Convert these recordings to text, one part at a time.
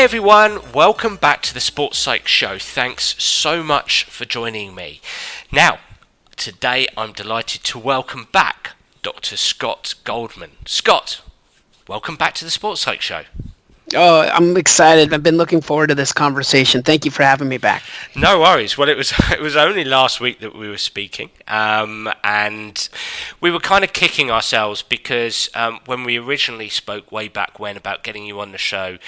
everyone, welcome back to the Sports Psych Show. Thanks so much for joining me. Now, today I'm delighted to welcome back Dr Scott Goldman. Scott, welcome back to the Sports Psych Show. Oh, I'm excited. I've been looking forward to this conversation. Thank you for having me back. No worries. Well, it was only last week that we were speaking, and we were kind of kicking ourselves because when we originally spoke way back when about getting you on the show,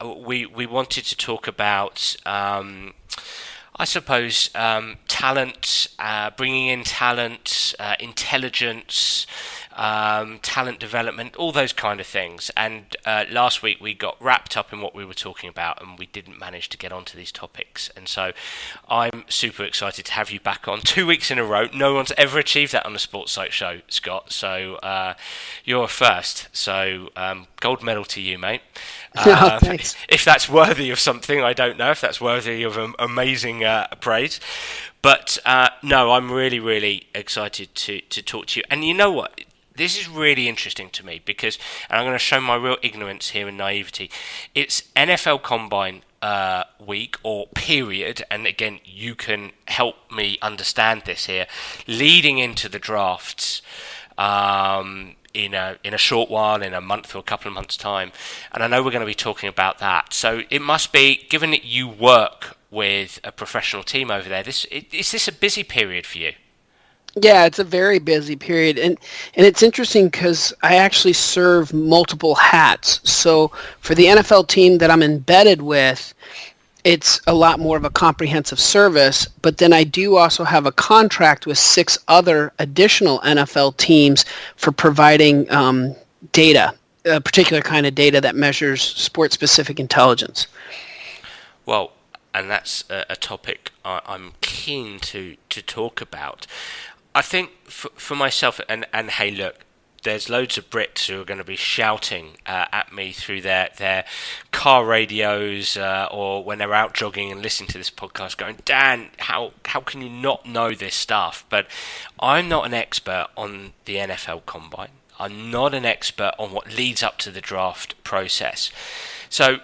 we wanted to talk about I suppose talent, bringing in talent, intelligence, talent development, all those kind of things. And last week we got wrapped up in what we were talking about and we didn't manage to get onto these topics. And so I'm super excited to have you back on 2 weeks in a row. No one's ever achieved that on the Sports Psych Show, Scott. So you're a first. So gold medal to you, mate. Thanks. If that's worthy of something, I don't know if that's worthy of amazing praise. But no, I'm really, really excited to talk to you. And you know what? This is really interesting to me because, and I'm going to show my real ignorance here and naivety, it's NFL Combine week or period, and again, you can help me understand this here, leading into the drafts in a short while, in a month or a couple of months' time. And I know we're going to be talking about that. So it must be, given that you work with a professional team over there, is this a busy period for you? Yeah, it's a very busy period. And it's interesting because I actually serve multiple hats. So for the NFL team that I'm embedded with, it's a lot more of a comprehensive service, but then I do also have a contract with 6 other additional NFL teams for providing data, a particular kind of data that measures sport-specific intelligence. Well, and that's a topic I'm keen to talk about. I think for myself, and hey, look, there's loads of Brits who are going to be shouting at me through their car radios or when they're out jogging and listening to this podcast going, Dan, how can you not know this stuff? But I'm not an expert on the NFL Combine. I'm not an expert on what leads up to the draft process. So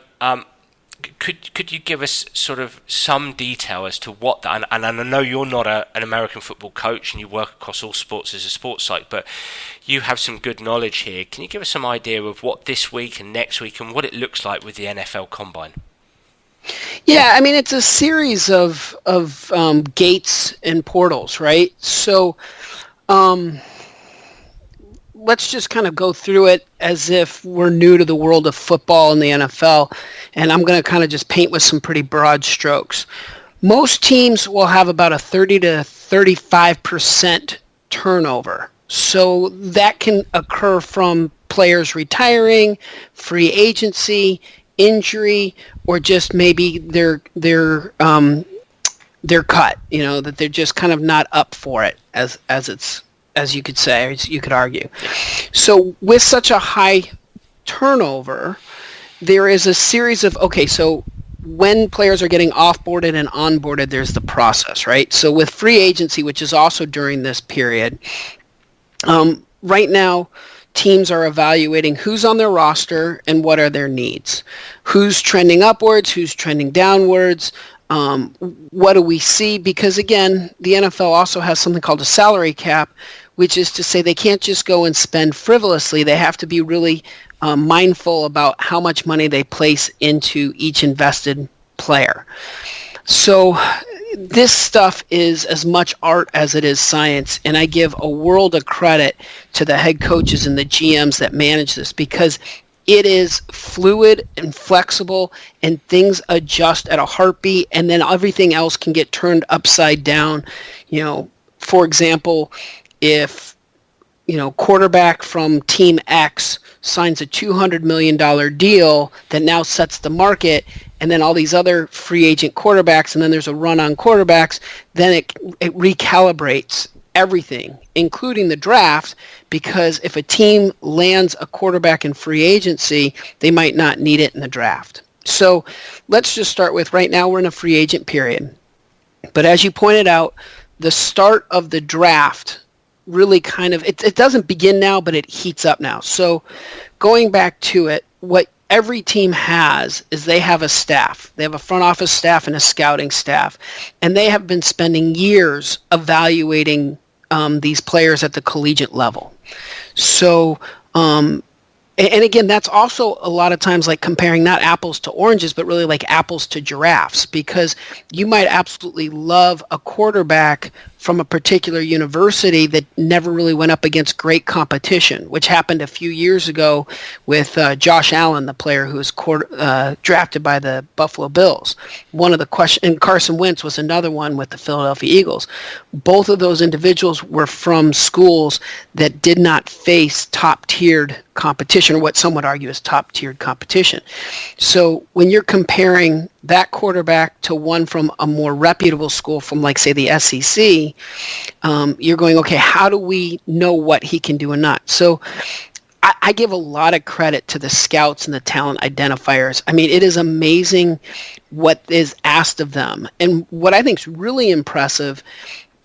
could you give us sort of some detail as to what that, and I know you're not an American football coach and you work across all sports as a sports psych, but you have some good knowledge here. Can you give us some idea of what this week and next week and what it looks like with the NFL Combine? Yeah, I mean, it's a series of gates and portals, right? So let's just kind of go through it as if we're new to the world of football and the NFL, and I'm going to kind of just paint with some pretty broad strokes. Most teams will have about a 30 to 35% turnover. So that can occur from players retiring, free agency, injury, or just maybe they're cut, that they're just kind of not up for it as you could say, or you could argue. So with such a high turnover, there is a series of, so when players are getting offboarded and onboarded, there's the process, right? So with free agency, which is also during this period, right now, teams are evaluating who's on their roster and what are their needs. Who's trending upwards, who's trending downwards, what do we see? Because again, the NFL also has something called a salary cap, which is to say they can't just go and spend frivolously. They have to be really mindful about how much money they place into each invested player. So this stuff is as much art as it is science, and I give a world of credit to the head coaches and the GMs that manage this because it is fluid and flexible and things adjust at a heartbeat, and then everything else can get turned upside down. For example, if quarterback from team X signs a $200 million deal that now sets the market, and then all these other free agent quarterbacks, and then there's a run on quarterbacks, then it recalibrates everything, including the draft, because if a team lands a quarterback in free agency, they might not need it in the draft. So let's just start with right now we're in a free agent period. But as you pointed out, the start of the draft really kind of, it doesn't begin now, but it heats up now. So going back to it, what every team has is they have a staff. They have a front office staff and a scouting staff, and they have been spending years evaluating these players at the collegiate level. So, and again, that's also a lot of times like comparing not apples to oranges, but really like apples to giraffes, because you might absolutely love a quarterback from a particular university that never really went up against great competition, which happened a few years ago with Josh Allen, the player who was drafted by the Buffalo Bills. One of the questions, and Carson Wentz was another one with the Philadelphia Eagles. Both of those individuals were from schools that did not face top-tiered competition, or what some would argue is top-tiered competition. So when you're comparing that quarterback to one from a more reputable school from, like, say, the SEC, you're going, okay, how do we know what he can do and not? So I give a lot of credit to the scouts and the talent identifiers. I mean, it is amazing what is asked of them. And what I think is really impressive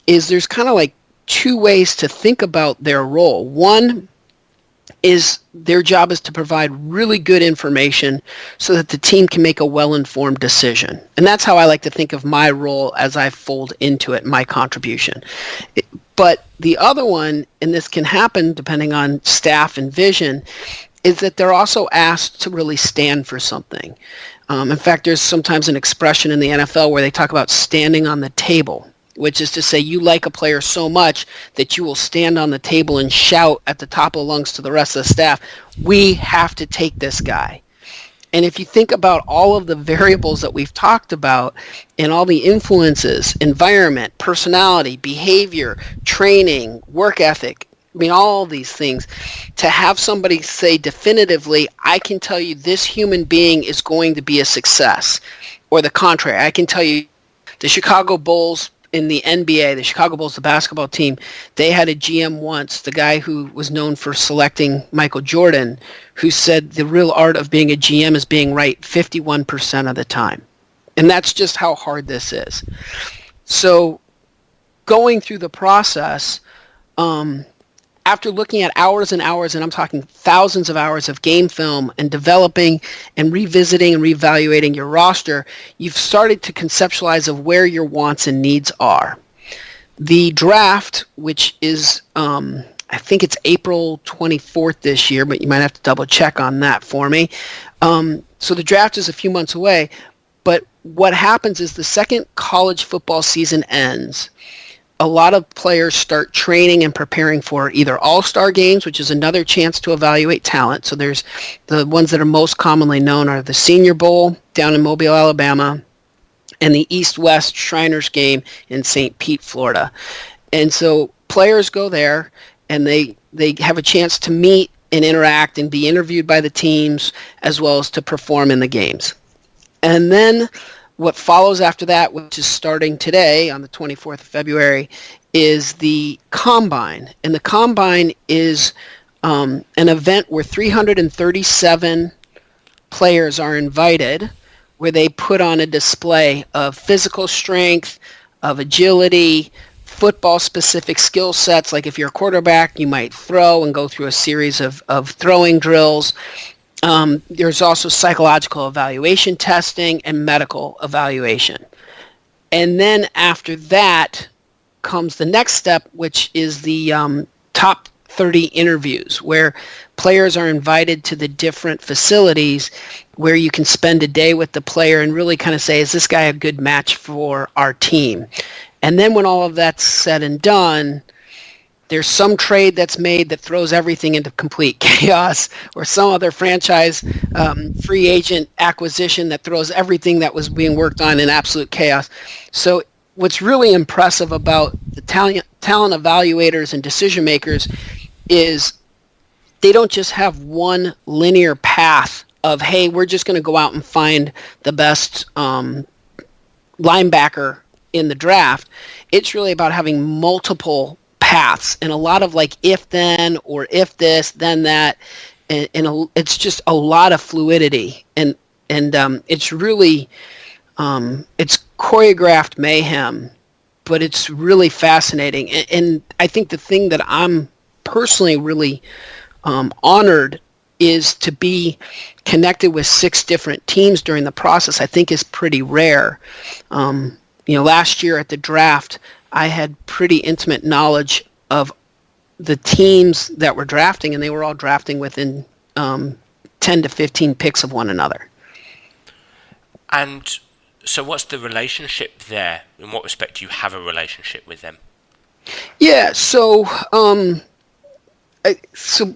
is there's kind of like two ways to think about their role. One is their job is to provide really good information so that the team can make a well-informed decision. And that's how I like to think of my role as I fold into it, my contribution. But the other one, and this can happen depending on staff and vision, is that they're also asked to really stand for something. In fact, there's sometimes an expression in the NFL where they talk about standing on the table, which is to say you like a player so much that you will stand on the table and shout at the top of the lungs to the rest of the staff, we have to take this guy. And if you think about all of the variables that we've talked about and all the influences, environment, personality, behavior, training, work ethic, I mean, all these things, to have somebody say definitively, I can tell you this human being is going to be a success, or the contrary. I can tell you the Chicago Bulls in the NBA, the Chicago Bulls, the basketball team, they had a GM once, the guy who was known for selecting Michael Jordan, who said the real art of being a GM is being right 51% of the time. And that's just how hard this is. So going through the process, after looking at hours and hours, and I'm talking thousands of hours of game film and developing and revisiting and reevaluating your roster, you've started to conceptualize of where your wants and needs are. The draft, which is, I think it's April 24th this year, but you might have to double check on that for me. So the draft is a few months away, but what happens is the second college football season ends, a lot of players start training and preparing for either all-star games, which is another chance to evaluate talent. So there's the ones that are most commonly known are the Senior Bowl down in Mobile, Alabama, and the East-West Shriners game in St. Pete, Florida. And so players go there, and they have a chance to meet and interact and be interviewed by the teams, as well as to perform in the games. And then what follows after that, which is starting today on the 24th of February, is the Combine. And the Combine is an event where 337 players are invited, where they put on a display of physical strength, of agility, football-specific skill sets. Like if you're a quarterback, you might throw and go through a series of throwing drills. There's also psychological evaluation testing and medical evaluation. And then after that comes the next step, which is the top 30 interviews, where players are invited to the different facilities where you can spend a day with the player and really kind of say, is this guy a good match for our team? And then when all of that's said and done, there's some trade that's made that throws everything into complete chaos, or some other franchise free agent acquisition that throws everything that was being worked on in absolute chaos. So what's really impressive about the talent evaluators and decision makers is they don't just have one linear path of, hey, we're just going to go out and find the best linebacker in the draft. It's really about having multiple paths and a lot of like if then, or if this then that, and it's just a lot of fluidity, and it's really it's choreographed mayhem, but it's really fascinating. And I think the thing that I'm personally really honored is to be connected with 6 different teams during the process, I think is pretty rare. Last year at the draft, I had pretty intimate knowledge of the teams that were drafting, and they were all drafting within 10 to 15 picks of one another. And so what's the relationship there? In what respect do you have a relationship with them? Yeah, so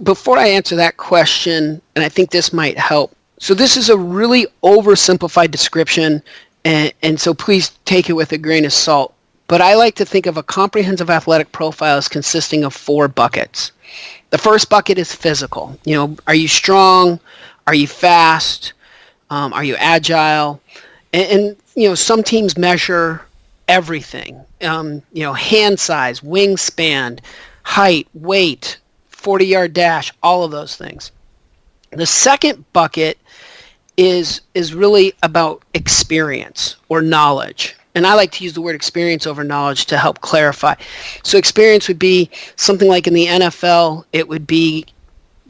before I answer that question, and I think this might help, so this is a really oversimplified description, and so please take it with a grain of salt. But I like to think of a comprehensive athletic profile as consisting of 4 buckets. The first bucket is physical. Are you strong? Are you fast? Are you agile? And some teams measure everything. Hand size, wingspan, height, weight, 40-yard dash, all of those things. The second bucket is really about experience or knowledge. And I like to use the word experience over knowledge to help clarify. So experience would be something like in the NFL, it would be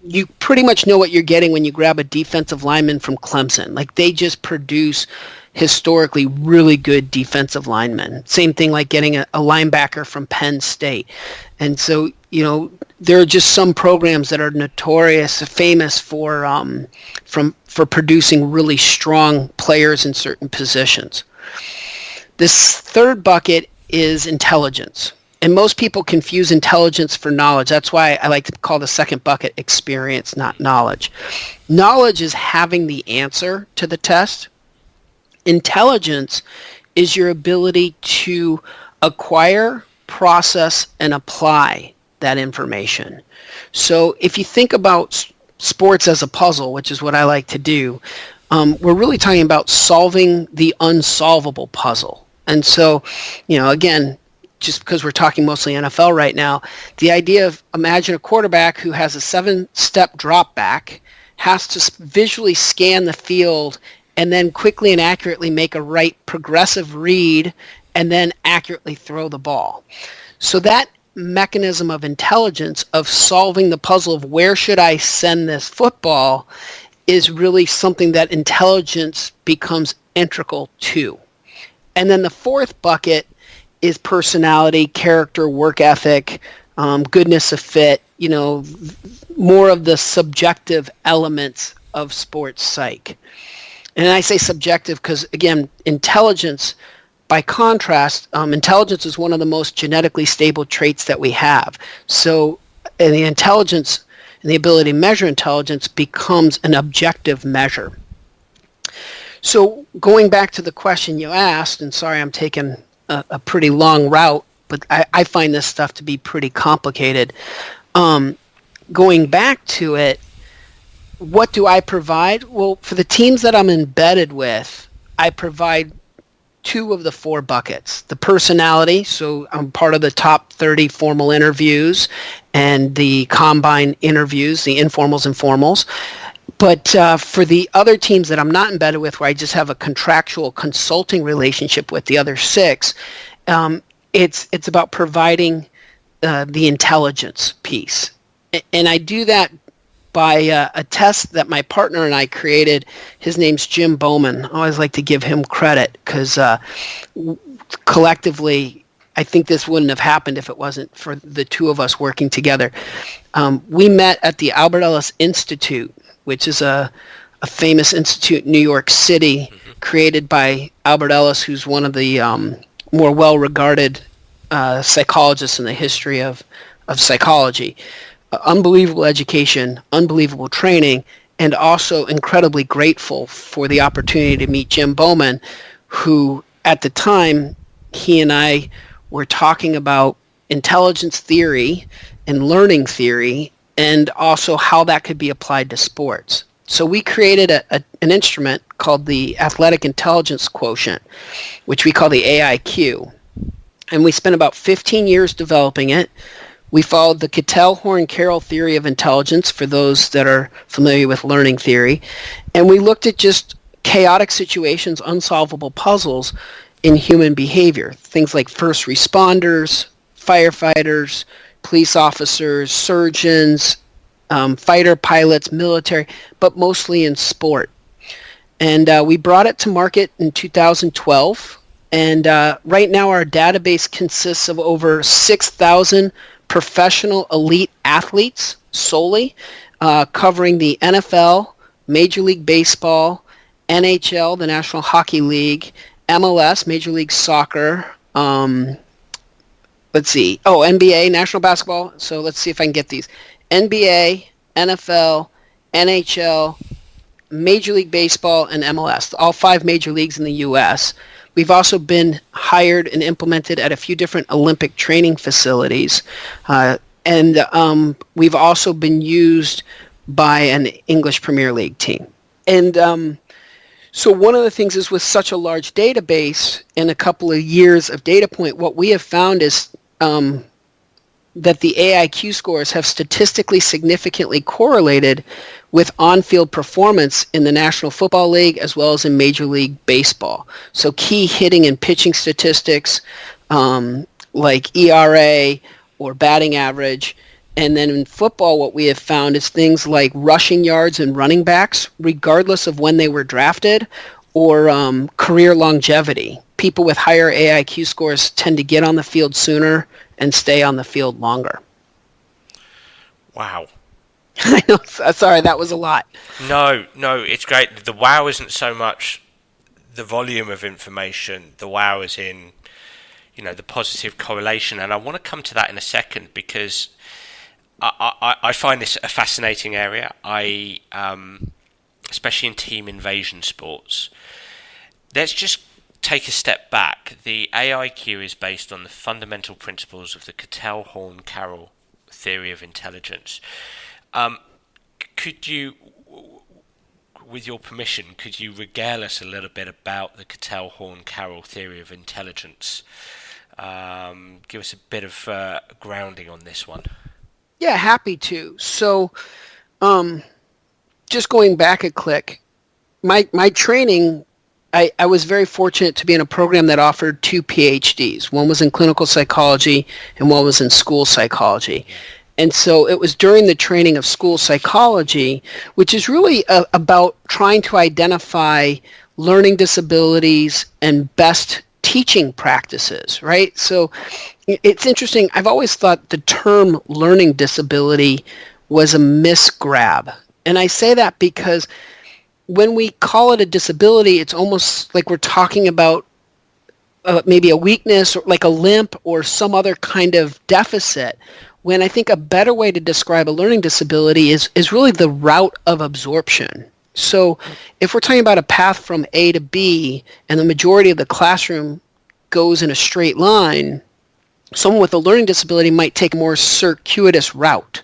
you pretty much know what you're getting when you grab a defensive lineman from Clemson. Like, they just produce historically really good defensive linemen. Same thing like getting a linebacker from Penn State. And so, there are just some programs that are famous for producing really strong players in certain positions. This third bucket is intelligence. And most people confuse intelligence for knowledge. That's why I like to call the second bucket experience, not knowledge. Knowledge is having the answer to the test. Intelligence is your ability to acquire, process, and apply that information. So if you think about sports as a puzzle, which is what I like to do, we're really talking about solving the unsolvable puzzle. And so, again, just because we're talking mostly NFL right now, the idea of imagine a quarterback who has a 7-step drop back, has to visually scan the field and then quickly and accurately make a right progressive read and then accurately throw the ball. So that mechanism of intelligence of solving the puzzle of where should I send this football is really something that intelligence becomes integral to. And then the fourth bucket is personality, character, work ethic, goodness of fit, more of the subjective elements of sports psych. And I say subjective because, again, intelligence, by contrast, intelligence is one of the most genetically stable traits that we have. So the intelligence and the ability to measure intelligence becomes an objective measure. So going back to the question you asked, and sorry I'm taking a pretty long route, but I find this stuff to be pretty complicated. Going back to it, what do I provide? Well, for the teams that I'm embedded with, I provide 2 of the 4 buckets. The personality, so I'm part of the top 30 formal interviews and the combine interviews, the informals and formals. But for the other teams that I'm not embedded with, where I just have a contractual consulting relationship with the other 6, it's about providing the intelligence piece. And I do that by a test that my partner and I created. His name's Jim Bowman. I always like to give him credit because collectively, I think this wouldn't have happened if it wasn't for the 2 of us working together. We met at the Albert Ellis Institute, which is a famous institute in New York City, created by Albert Ellis, who's one of the more well-regarded psychologists in the history of psychology. Unbelievable education, unbelievable training, and also incredibly grateful for the opportunity to meet Jim Bowman, who at the time, he and I were talking about intelligence theory and learning theory, and also how that could be applied to sports. So we created an instrument called the Athletic Intelligence Quotient, which we call the AIQ. And we spent about 15 years developing it. We followed the Cattell-Horn-Carroll theory of intelligence, for those that are familiar with learning theory. And we looked at just chaotic situations, unsolvable puzzles in human behavior. Things like first responders, firefighters, police officers, surgeons, fighter pilots, military, but mostly in sport. And we brought it to market in 2012. And right now our database consists of over 6,000 professional elite athletes solely, covering the NFL, Major League Baseball, NHL, the National Hockey League, MLS, Major League Soccer, NBA, National Basketball. So let's see if I can get these. NBA, NFL, NHL, Major League Baseball, and MLS, all 5 major leagues in the U.S. We've also been hired and implemented at a few different Olympic training facilities. And we've also been used by an English Premier League team. And so one of the things is, with such a large database and a couple of years of data point, what we have found is that the AIQ scores have statistically significantly correlated with on-field performance in the National Football League as well as in Major League Baseball. So key hitting and pitching statistics like ERA or batting average. And then in football, what we have found is things like rushing yards and running backs, regardless of when they were drafted, or career longevity. People with higher AIQ scores tend to get on the field sooner and stay on the field longer. Wow. I know. Sorry, that was a lot. No, it's great. The wow isn't so much the volume of information. The wow is in, the positive correlation. And I want to come to that in a second, because I find this a fascinating area. Especially in team invasion sports. Let's just take a step back. The AIQ is based on the fundamental principles of the Cattell-Horn-Carroll theory of intelligence. Could you, with your permission, could you regale us a little bit about the Cattell-Horn-Carroll theory of intelligence? Give us a bit of grounding on this one. Yeah, happy to. So, just going back a click, my training, I was very fortunate to be in a program that offered 2 PhDs. One was in clinical psychology and one was in school psychology. And so it was during the training of school psychology, which is really about trying to identify learning disabilities and best teaching practices, right? So it's interesting. I've always thought the term learning disability was a misgrab. And I say that because when we call it a disability, it's almost like we're talking about maybe a weakness, or like a limp or some other kind of deficit, when I think a better way to describe a learning disability is really the route of absorption. So if we're talking about a path from A to B and the majority of the classroom goes in a straight line, someone with a learning disability might take a more circuitous route.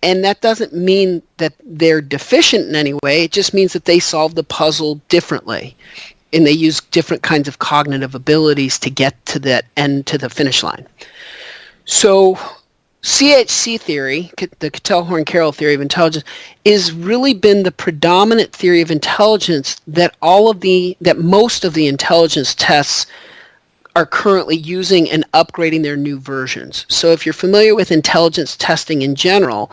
And that doesn't mean that they're deficient in any way. It just means that they solve the puzzle differently. And they use different kinds of cognitive abilities to get to that end, to the finish line. So CHC theory, the Cattell-Horn-Carroll theory of intelligence, has really been the predominant theory of intelligence that most of the intelligence tests are currently using and upgrading their new versions. So if you're familiar with intelligence testing in general,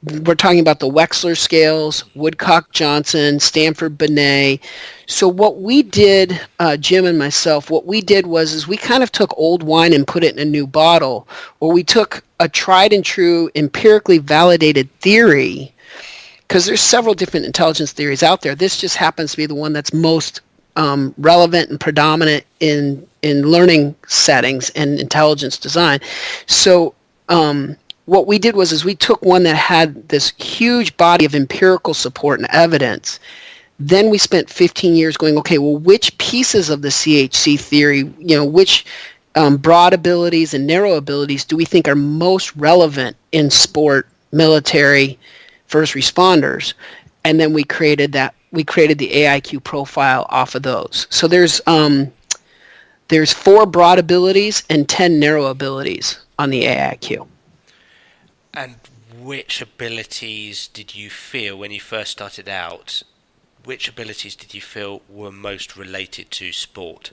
we're talking about the Wechsler scales, Woodcock-Johnson, Stanford-Binet. So what we did, Jim and myself, what we did was we kind of took old wine and put it in a new bottle, or we took a tried and true empirically validated theory, because there's several different intelligence theories out there. This just happens to be the one that's most relevant and predominant in learning settings and intelligence design. So what we did was we took one that had this huge body of empirical support and evidence. Then we spent 15 years going, okay, well, which pieces of the CHC theory, which broad abilities and narrow abilities do we think are most relevant in sport, military, first responders? And then we created the AIQ profile off of those. So there's 4 broad abilities and 10 narrow abilities on the AIQ. And which abilities did you feel when you first started out? Which abilities did you feel were most related to sport?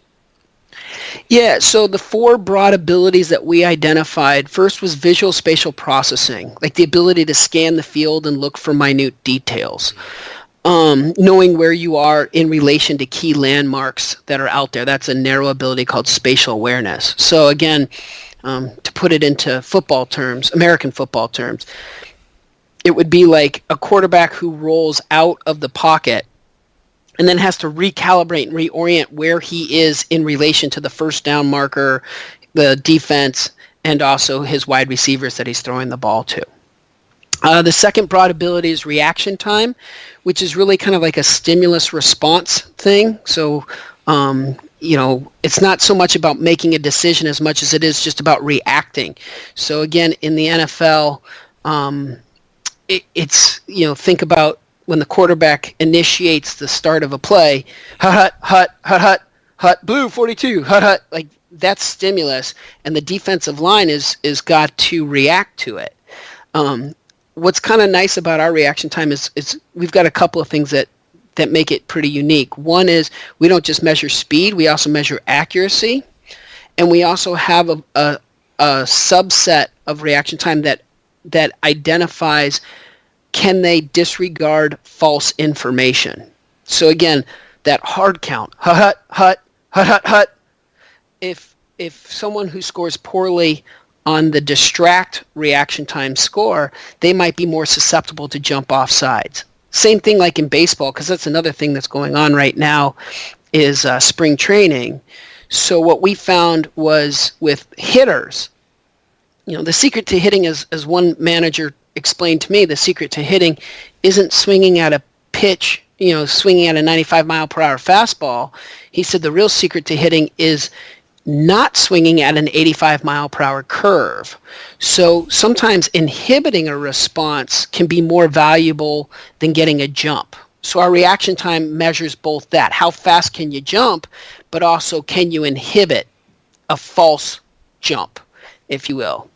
Yeah, so the four broad abilities that we identified first was visual spatial processing, like the ability to scan the field and look for minute details. Knowing where you are in relation to key landmarks that are out there. That's a narrow ability called spatial awareness. So again, to put it into football terms, American football terms, it would be like a quarterback who rolls out of the pocket and then has to recalibrate and reorient where he is in relation to the first down marker, the defense, and also his wide receivers that he's throwing the ball to. The second broad ability is reaction time, which is really kind of like a stimulus response thing. So, it's not so much about making a decision as much as it is just about reacting. So again, in the NFL, think about when the quarterback initiates the start of a play, hut, hut, hut, hut, hut, blue 42, hut, hut, like that's stimulus, and the defensive line is got to react to it. What's kind of nice about our reaction time is we've got a couple of things that make it pretty unique. One is we don't just measure speed, we also measure accuracy, and we also have a subset of reaction time that identifies can they disregard false information. So again, that hard count, hut, hut, hut, hut, hut. If someone who scores poorly on the distract reaction time score, they might be more susceptible to jump off sides. Same thing like in baseball, because that's another thing that's going on right now is spring training. So what we found was with hitters, the secret to hitting, as one manager explained to me, the secret to hitting isn't swinging at a pitch, swinging at a 95 mile per hour fastball. He said the real secret to hitting is not swinging at an 85 mile per hour curve. So sometimes inhibiting a response can be more valuable than getting a jump. So our reaction time measures both that. How fast can you jump, but also can you inhibit a false jump, if you will.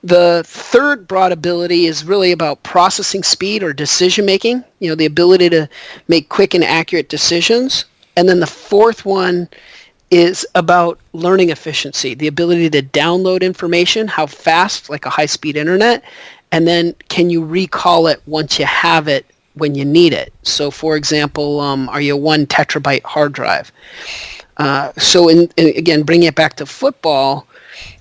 The third broad ability is really about processing speed or decision making, the ability to make quick and accurate decisions. And then the fourth one is about learning efficiency, the ability to download information, how fast, like a high-speed internet, and then can you recall it once you have it when you need it. So for example, are you a 1 terabyte hard drive? So again, bringing it back to football,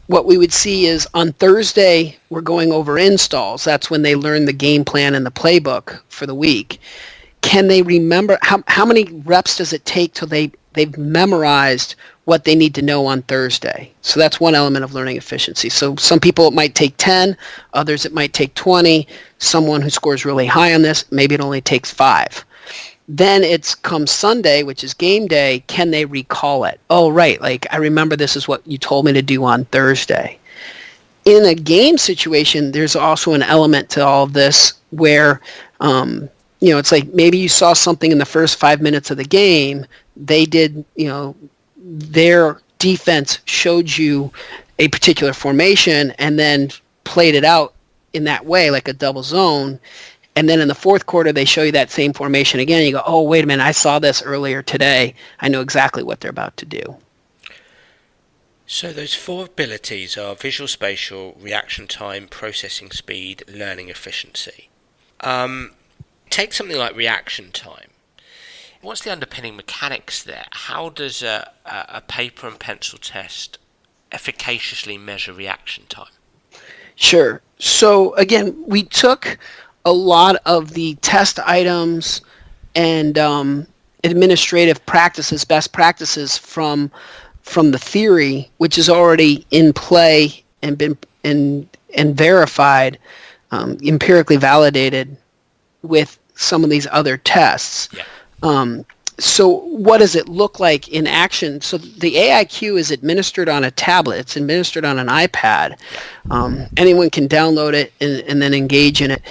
what we would see is on Thursday, we're going over installs. That's when they learn the game plan and the playbook for the week. Can they remember, how many reps does it take till they've memorized what they need to know on Thursday? So that's one element of learning efficiency. So some people it might take 10, others it might take 20. Someone who scores really high on this, maybe it only takes 5. Then it's come Sunday, which is game day, can they recall it? Oh, right, like I remember this is what you told me to do on Thursday. In a game situation, there's also an element to all of this where, it's like maybe you saw something in the first 5 minutes of the game. They did, their defense showed you a particular formation and then played it out in that way, like a double zone. And then in the fourth quarter, they show you that same formation again. You go, oh, wait a minute, I saw this earlier today. I know exactly what they're about to do. So those 4 abilities are visual spatial, reaction time, processing speed, learning efficiency. Take something like reaction time. What's the underpinning mechanics there? How does a paper and pencil test efficaciously measure reaction time? Sure. So again, we took a lot of the test items and administrative practices, best practices from the theory, which is already in play and been and verified, empirically validated with some of these other tests. Yeah. So what does it look like in action? So the AIQ is administered on a tablet. It's administered on an iPad. Anyone can download it and then engage in it.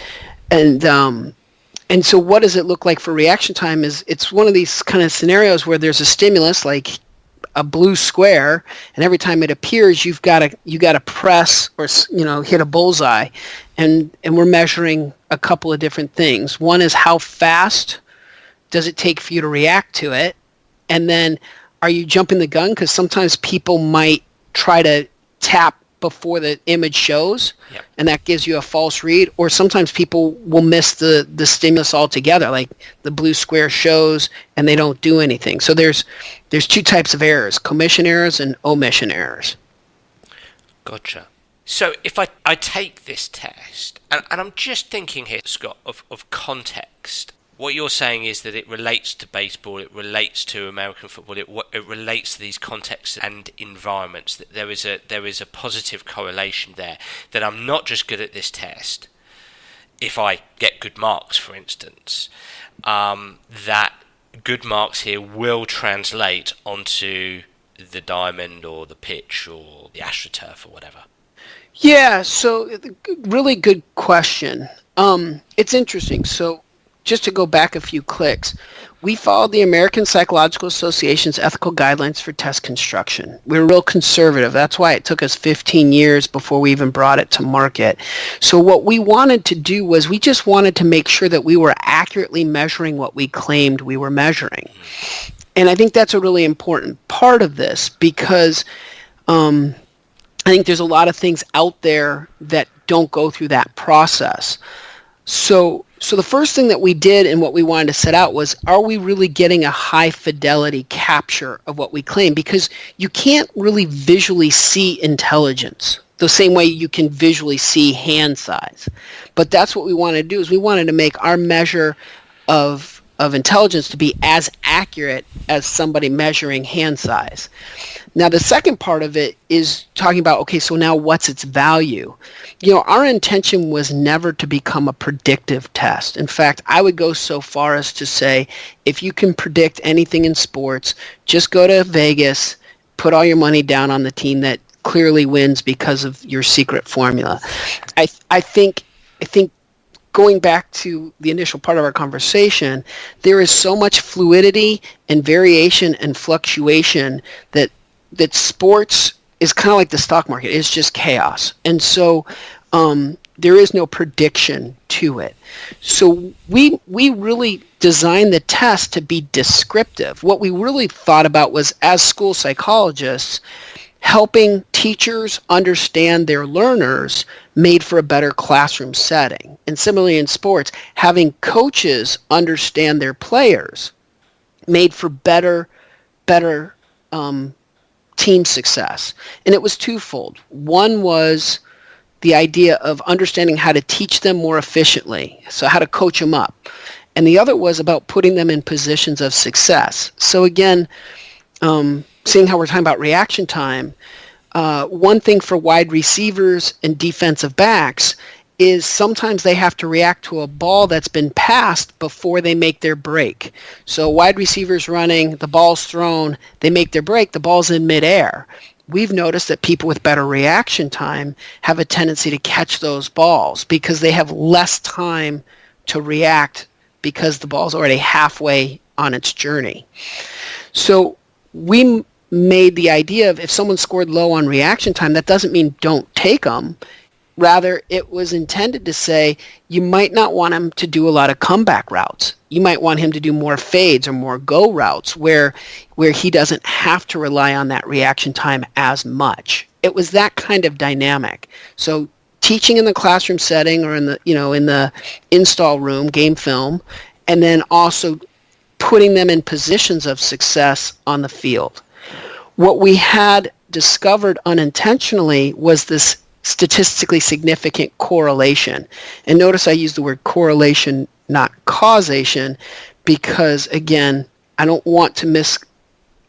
And so what does it look like for reaction time is it's one of these kind of scenarios where there's a stimulus like a blue square, and every time it appears you got to press or hit a bullseye, and we're measuring a couple of different things. One is how fast does it take for you to react to it, and then are you jumping the gun? Because sometimes people might try to tap before the image shows, Yep. and that gives you a false read. Or sometimes people will miss the stimulus altogether, like the blue square shows and they don't do anything. So there's two types of errors: commission errors and omission errors. Gotcha. So if I take this test, and I'm just thinking here, Scott, of context. What you're saying is that it relates to baseball, it relates to American football, it relates to these contexts and environments. That there is a positive correlation there. That I'm not just good at this test if I get good marks, for instance. That good marks here will translate onto the diamond or the pitch or the AstroTurf or whatever. Yeah, so really good question. It's interesting. So just to go back a few clicks, we followed the American Psychological Association's ethical guidelines for test construction. We're real conservative. That's why it took us 15 years before we even brought it to market. So what we wanted to do was we just wanted to make sure that we were accurately measuring what we claimed we were measuring. And I think that's a really important part of this because I think there's a lot of things out there that don't go through that process. So the first thing that we did and what we wanted to set out was, are we really getting a high fidelity capture of what we claim? Because you can't really visually see intelligence the same way you can visually see hand size. But that's what we wanted to do, is we wanted to make our measure of intelligence to be as accurate as somebody measuring hand size. Now, the second part of it is talking about, okay, so now what's its value? You know, our intention was never to become a predictive test. In fact, I would go so far as to say, if you can predict anything in sports, just go to Vegas, put all your money down on the team that clearly wins because of your secret formula. I think going back to the initial part of our conversation, there is so much fluidity and variation and fluctuation that sports is kind of like the stock market. It's just chaos. And so there is no prediction to it. So we really designed the test to be descriptive. What we really thought about was, as school psychologists, helping teachers understand their learners made for a better classroom setting. And similarly in sports, having coaches understand their players made for better team success. And it was twofold. One was the idea of understanding how to teach them more efficiently, so how to coach them up. And the other was about putting them in positions of success. So again, seeing how we're talking about reaction time, one thing for wide receivers and defensive backs is sometimes they have to react to a ball that's been passed before they make their break. So wide receivers running, the ball's thrown, they make their break, the ball's in midair. We've noticed that people with better reaction time have a tendency to catch those balls because they have less time to react because the ball's already halfway on its journey. So we made the idea of, if someone scored low on reaction time, that doesn't mean don't take them. Rather, it was intended to say you might not want him to do a lot of comeback routes. You might want him to do more fades or more go routes where he doesn't have to rely on that reaction time as much. It was that kind of dynamic. So teaching in the classroom setting or in the install room, game film, and then also putting them in positions of success on the field. What we had discovered unintentionally was this statistically significant correlation. And notice I use the word correlation, not causation, because again, I don't want to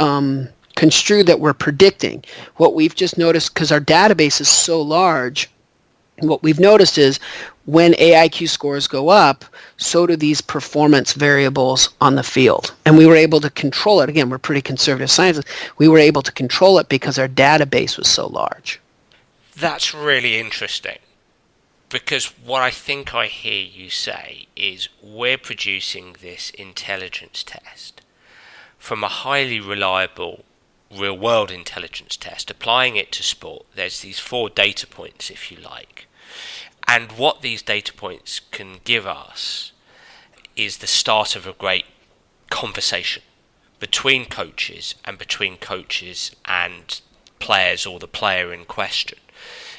misconstrue that we're predicting. What we've just noticed, because our database is so large, what we've noticed is when AIQ scores go up, so do these performance variables on the field. And we were able to control it. Again, we're pretty conservative scientists. We were able to control it because our database was so large. That's really interesting, because what I think I hear you say is we're producing this intelligence test from a highly reliable real-world intelligence test, applying it to sport. There's these 4 data points, if you like. And what these data points can give us is the start of a great conversation between coaches and players or the player in question.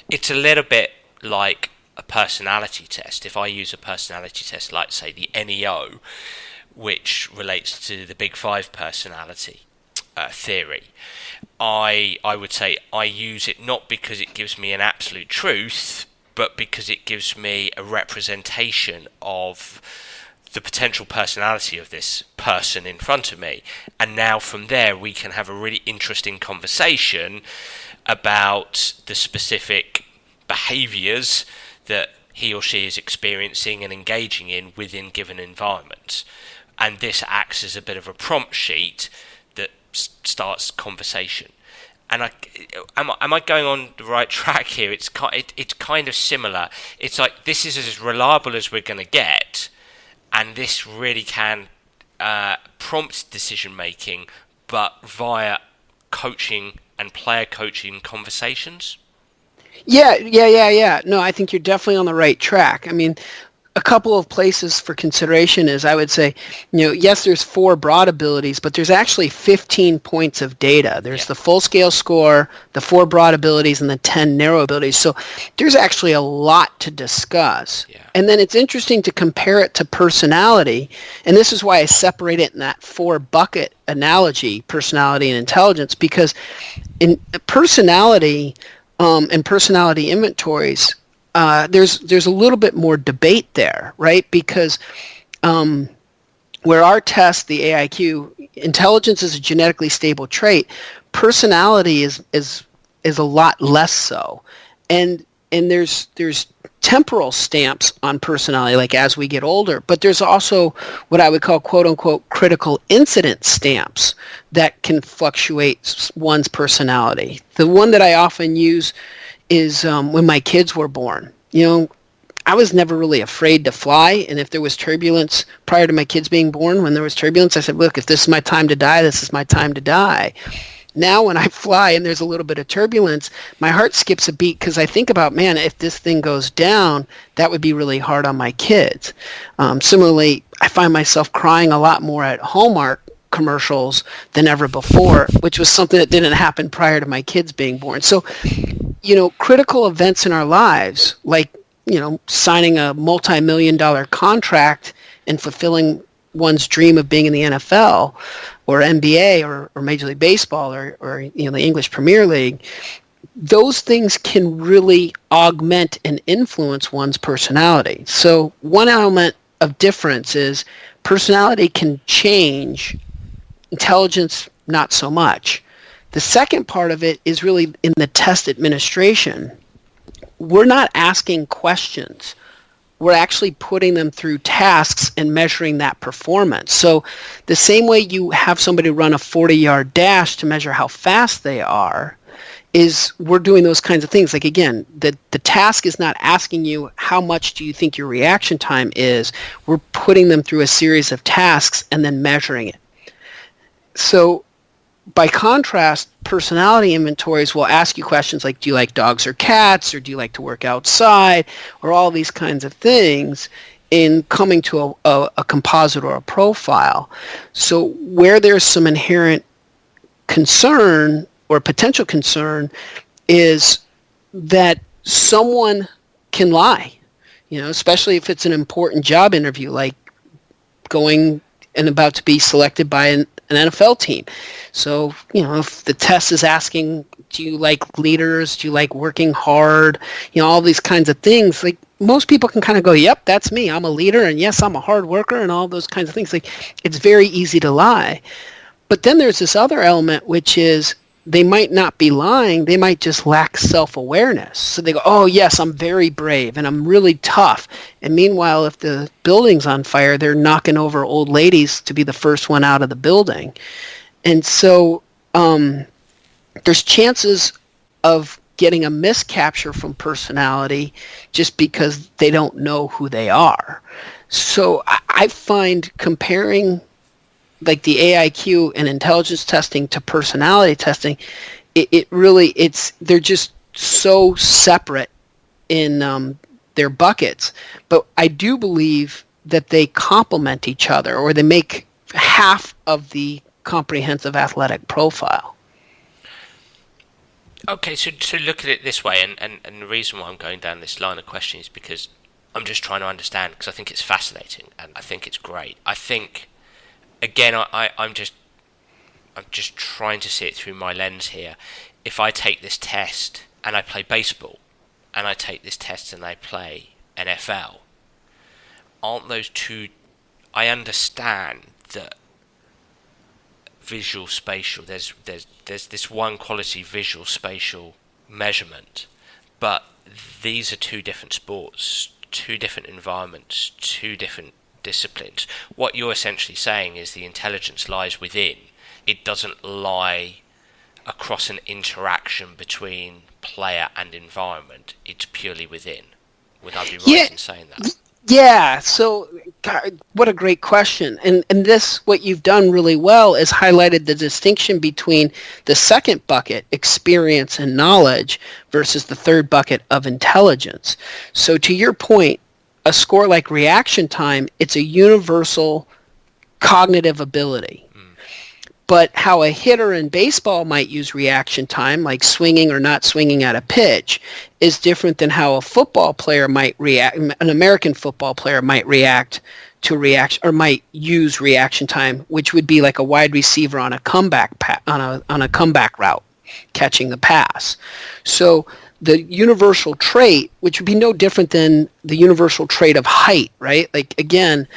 It's a little bit like a personality test. If I use a personality test like, say, the NEO, which relates to the Big Five personality theory, I would say I use it not because it gives me an absolute truth, but because it gives me a representation of the potential personality of this person in front of me. And now from there we can have a really interesting conversation about the specific behaviours that he or she is experiencing and engaging in within given environments. And this acts as a bit of a prompt sheet that starts conversation. And am I going on the right track here? It's kind of similar. It's like, this is as reliable as we're going to get, and this really can prompt decision making, but via coaching and player coaching conversations. Yeah. No, I think you're definitely on the right track. I mean, a couple of places for consideration is, I would say, yes, there's 4 broad abilities, but there's actually 15 points of data. There's the full scale score, the 4 broad abilities, and the 10 narrow abilities. So there's actually a lot to discuss. Yeah. And then it's interesting to compare it to personality. And this is why I separate it in that 4 bucket analogy, personality and intelligence, because in personality and personality inventories, there's a little bit more debate there, right? Because where our test, the AIQ, intelligence is a genetically stable trait, personality is a lot less so, and there's temporal stamps on personality, like as we get older, but there's also what I would call quote unquote critical incident stamps that can fluctuate one's personality. The one that I often use is when my kids were born. I was never really afraid to fly, and if there was turbulence prior to my kids being born, when there was turbulence, I said, look, if this is my time to die, this is my time to die. Now when I fly and there's a little bit of turbulence, my heart skips a beat because I think about, man, if this thing goes down, that would be really hard on my kids. Similarly, I find myself crying a lot more at Hallmark commercials than ever before, which was something that didn't happen prior to my kids being born. So, critical events in our lives, like, signing a multi-million-dollar contract and fulfilling one's dream of being in the NFL or NBA or Major League Baseball or the English Premier League, those things can really augment and influence one's personality. So one element of difference is personality can change, intelligence not so much. The second part of it is really in the test administration. We're not asking questions. We're actually putting them through tasks and measuring that performance. So the same way you have somebody run a 40-yard dash to measure how fast they are, is we're doing those kinds of things. Like, again, the task is not asking you how much do you think your reaction time is. We're putting them through a series of tasks and then measuring it. So by contrast, personality inventories will ask you questions like, do you like dogs or cats, or do you like to work outside, or all these kinds of things in coming to a composite or a profile. So where there's some inherent concern or potential concern is that someone can lie, especially if it's an important job interview, like going and about to be selected by an NFL team. So, if the test is asking, do you like leaders? Do you like working hard? All these kinds of things. Like, most people can kind of go, yep, that's me. I'm a leader, and yes, I'm a hard worker, and all those kinds of things. Like, it's very easy to lie. But then there's this other element, which is they might not be lying. They might just lack self-awareness. So they go, oh, yes, I'm very brave and I'm really tough. And meanwhile, if the building's on fire, they're knocking over old ladies to be the first one out of the building. And so there's chances of getting a miscapture from personality just because they don't know who they are. So I find comparing like the AIQ and intelligence testing to personality testing, they're just so separate in their buckets. But I do believe that they complement each other, or they make half of the comprehensive athletic profile. Okay, so to look at it this way, and the reason why I'm going down this line of questioning is because I'm just trying to understand, because I think it's fascinating and I think it's great. I think, again, I'm just trying to see it through my lens here. If I take this test and I play baseball, and I take this test and I play NFL, aren't those two? I understand that visual spatial. There's this one quality visual spatial measurement, but these are two different sports, two different environments, two different disciplines. What you're essentially saying is the intelligence lies within. It doesn't lie across an interaction between player and environment. It's purely within. Would I be right in saying that? Yeah, so God, what a great question. And this, what you've done really well is highlighted the distinction between the second bucket, experience and knowledge, versus the third bucket of intelligence. So to your point, a score like reaction time, it's a universal cognitive ability. But how a hitter in baseball might use reaction time, like swinging or not swinging at a pitch, is different than how a football player might react. An American football player might react to reaction, or might use reaction time, which would be like a wide receiver on a comeback on a comeback route, catching the pass. So the universal trait, which would be no different than the universal trait of height, right? Like again,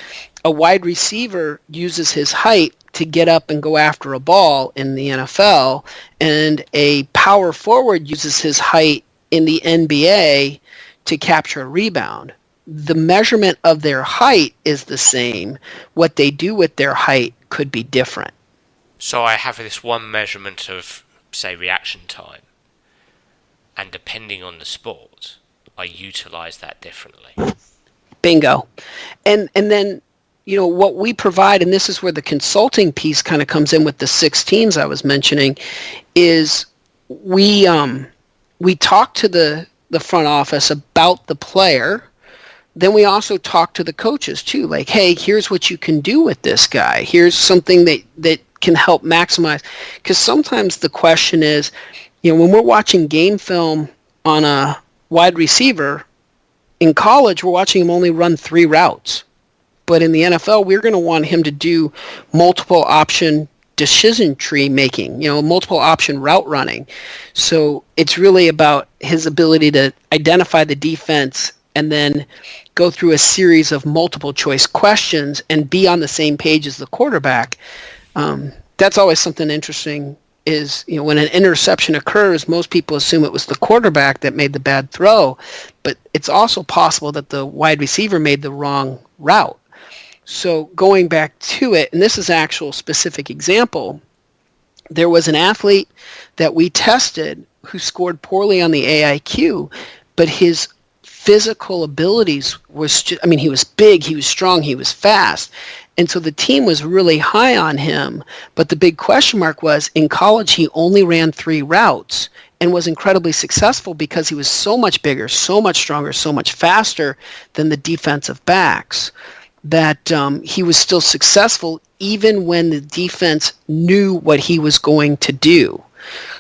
a wide receiver uses his height to get up and go after a ball in the NFL, and a power forward uses his height in the NBA to capture a rebound. The measurement of their height is the same. What they do with their height could be different. So I have this one measurement of, say, reaction time, and depending on the sport, I utilize that differently. Bingo. And then, you know, what we provide, and this is where the consulting piece kind of comes in with the 6 teams I was mentioning, is we talk to the front office about the player. Then we also talk to the coaches too, like, hey, here's what you can do with this guy. Here's something that can help maximize. Because sometimes the question is, you know, when we're watching game film on a wide receiver, in college we're watching him only run 3 routes. But in the NFL, we're going to want him to do multiple option decision tree making, you know, multiple option route running. So it's really about his ability to identify the defense and then go through a series of multiple choice questions and be on the same page as the quarterback. That's always something interesting is, you know, when an interception occurs, most people assume it was the quarterback that made the bad throw, but it's also possible that the wide receiver made the wrong route. So going back to it, and this is an actual specific example, there was an athlete that we tested who scored poorly on the AIQ, but his physical abilities was, he was big, he was strong, he was fast. And so the team was really high on him. But the big question mark was, in college, he only ran 3 routes and was incredibly successful because he was so much bigger, so much stronger, so much faster than the defensive backs, that he was still successful even when the defense knew what he was going to do.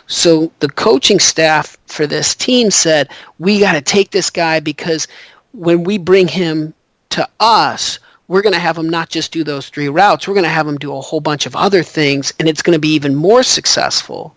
So the coaching staff for this team said, we got to take this guy because when we bring him to us, we're going to have him not just do those 3 routes, we're going to have him do a whole bunch of other things, and it's going to be even more successful.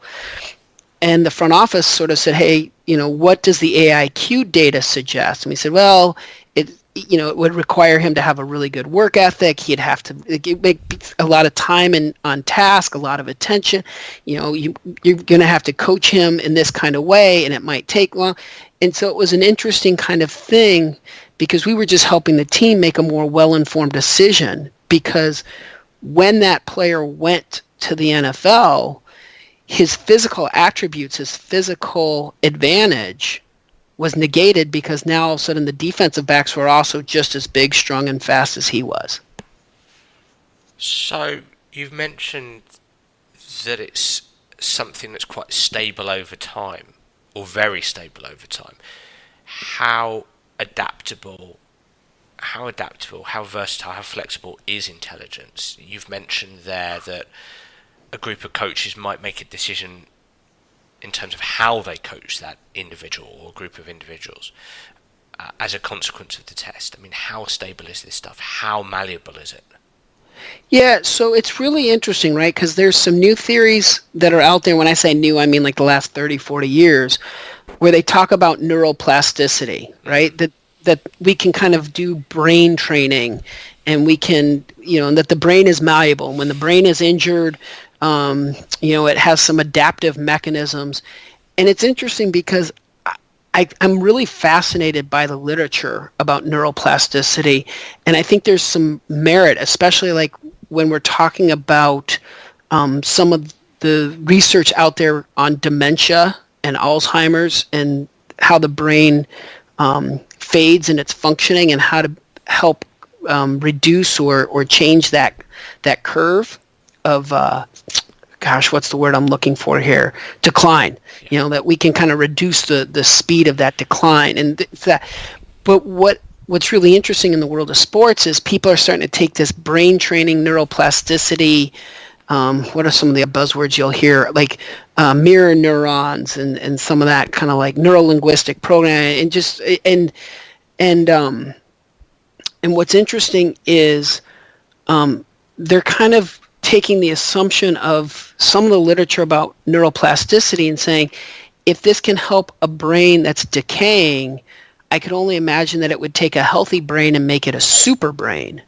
And the front office sort of said, hey, you know, what does the AIQ data suggest? And we said, well, it would require him to have a really good work ethic. He'd have to make a lot of time on task, a lot of attention. You know, you're going to have to coach him in this kind of way, and it might take long. And so it was an interesting kind of thing because we were just helping the team make a more well-informed decision, because when that player went to the NFL, his physical attributes, his physical advantage was negated because now all of a sudden the defensive backs were also just as big, strong, and fast as he was. So you've mentioned that it's something that's quite stable over time, or very stable over time. How adaptable, how versatile, how flexible is intelligence? You've mentioned there that a group of coaches might make a decision in terms of how they coach that individual or group of individuals as a consequence of the test. I mean, how stable is this stuff? How malleable is it? Yeah, so it's really interesting, right? Because there's some new theories that are out there. When I say new, I mean like the last 30, 40 years, where they talk about neuroplasticity, right? That we can kind of do brain training, and we can, and that the brain is malleable. And when the brain is injured, it has some adaptive mechanisms. And it's interesting because I'm really fascinated by the literature about neuroplasticity, and I think there's some merit, especially like when we're talking about some of the research out there on dementia and Alzheimer's and how the brain fades in its functioning and how to help reduce or change that curve of what's the word I'm looking for here? Decline. That we can kind of reduce the speed of that decline. And but what's really interesting in the world of sports is people are starting to take this brain training, neuroplasticity. What are some of the buzzwords you'll hear? Like mirror neurons and some of that kind of like neuro-linguistic programming, and just and what's interesting is they're kind of taking the assumption of some of the literature about neuroplasticity and saying, if this can help a brain that's decaying, I could only imagine that it would take a healthy brain and make it a super brain,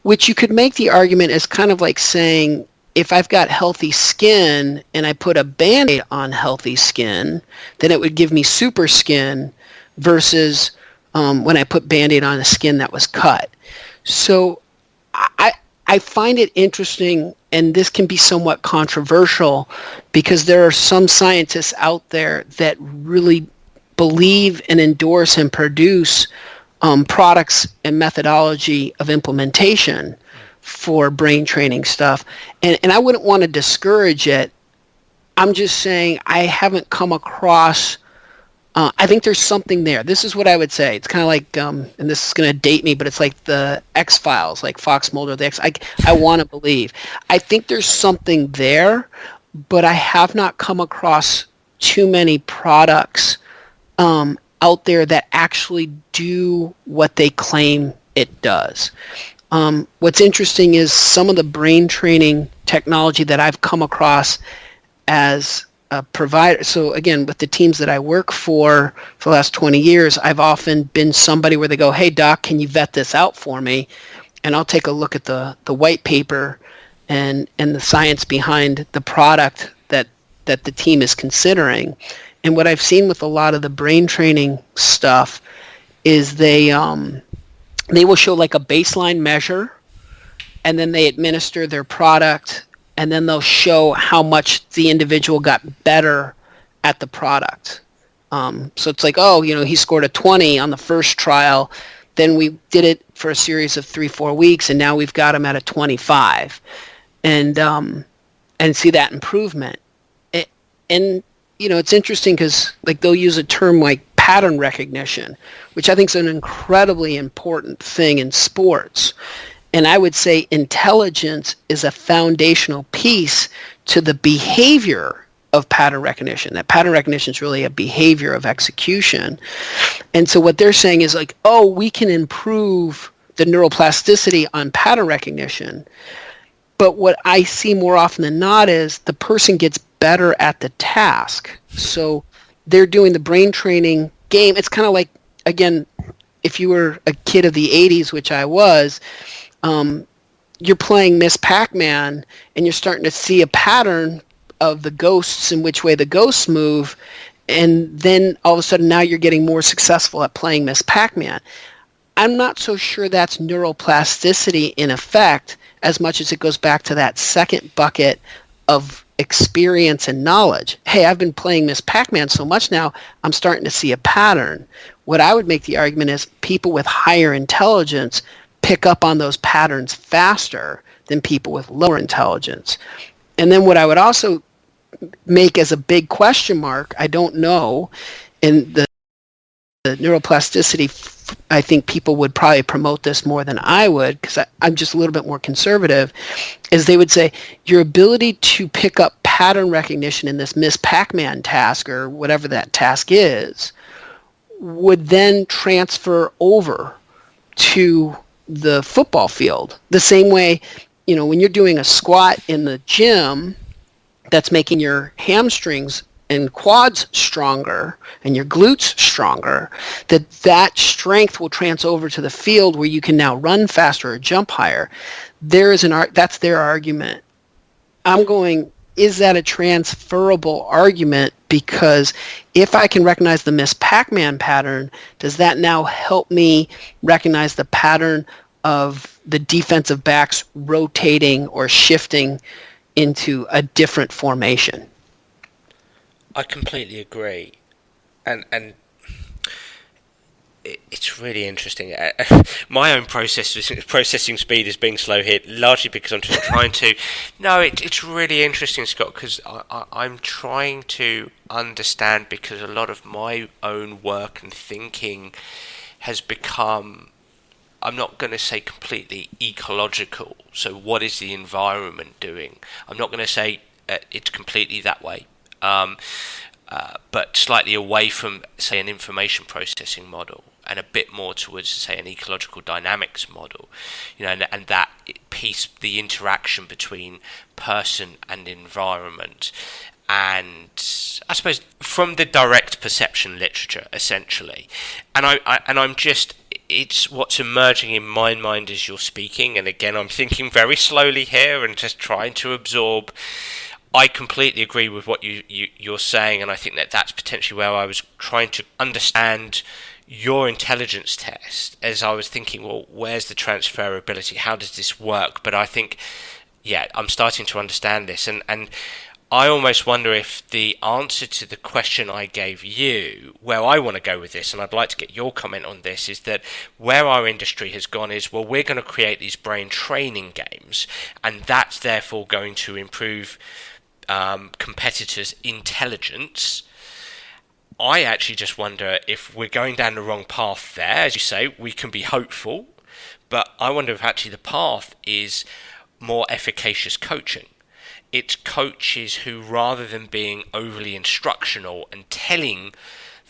which you could make the argument as kind of like saying, if I've got healthy skin and I put a Band-Aid on healthy skin, then it would give me super skin versus when I put Band-Aid on a skin that was cut. So I find it interesting, and this can be somewhat controversial, because there are some scientists out there that really believe and endorse and produce products and methodology of implementation for brain training stuff. And I wouldn't want to discourage it. I'm just saying I haven't come across... I think there's something there. This is what I would say. It's kind of like, and this is going to date me, but it's like the X-Files, like Fox Mulder, the X. I want to believe. I think there's something there, but I have not come across too many products out there that actually do what they claim it does. What's interesting is some of the brain training technology that I've come across as a provider. So again, with the teams that I work for the last 20 years, I've often been somebody where they go, hey, doc, can you vet this out for me? And I'll take a look at the white paper and the science behind the product that the team is considering. And what I've seen with a lot of the brain training stuff is they will show like a baseline measure, and then they administer their product, and then they'll show how much the individual got better at the product. So it's like, he scored a 20 on the first trial. Then we did it for a series of 3-4 weeks, and now we've got him at a 25, and see that improvement. It's interesting because like they'll use a term like pattern recognition, which I think is an incredibly important thing in sports. And I would say intelligence is a foundational piece to the behavior of pattern recognition. That pattern recognition is really a behavior of execution. And so what they're saying is like, we can improve the neuroplasticity on pattern recognition. But what I see more often than not is the person gets better at the task. So they're doing the brain training game. It's kind of like, again, if you were a kid of the 80s, which I was, you're playing Miss Pac-Man and you're starting to see a pattern of the ghosts and which way the ghosts move, and then all of a sudden now you're getting more successful at playing Miss Pac-Man. I'm not so sure that's neuroplasticity in effect as much as it goes back to that second bucket of experience and knowledge. Hey, I've been playing Miss Pac-Man so much now, I'm starting to see a pattern. What I would make the argument is people with higher intelligence pick up on those patterns faster than people with lower intelligence. And then what I would also make as a big question mark, I don't know, in the the neuroplasticity, I think people would probably promote this more than I would, because I'm just a little bit more conservative, is they would say your ability to pick up pattern recognition in this Miss Pac-Man task or whatever that task is would then transfer over to the football field. The same way, when you're doing a squat in the gym, that's making your hamstrings and quads stronger and your glutes stronger, that strength will transfer over to the field where you can now run faster or jump higher. That's their argument. I'm going, is that a transferable argument? Because if I can recognize the Miss Pac-Man pattern, does that now help me recognize the pattern of the defensive backs rotating or shifting into a different formation? I completely agree, and it's really interesting. My own processing speed is being slow here, largely because I'm just trying to. No, it's really interesting, Scott, because I'm trying to understand, because a lot of my own work and thinking has become, I'm not going to say completely ecological. So what is the environment doing? I'm not going to say it's completely that way. But slightly away from, say, an information processing model and a bit more towards, say, an ecological dynamics model, and that piece, the interaction between person and environment, and I suppose from the direct perception literature, essentially, I'm just, it's what's emerging in my mind as you're speaking, and again, I'm thinking very slowly here and just trying to absorb. I completely agree with what you're saying, and I think that's potentially where I was trying to understand your intelligence test, as I was thinking, well, where's the transferability? How does this work? But I think, I'm starting to understand this, and I almost wonder if the answer to the question I gave you, where I want to go with this, and I'd like to get your comment on this, is that where our industry has gone is, well, we're going to create these brain training games, and that's therefore going to improve competitors' intelligence. I actually just wonder if we're going down the wrong path there. As you say, we can be hopeful, but I wonder if actually the path is more efficacious coaching. It's coaches who, rather than being overly instructional and telling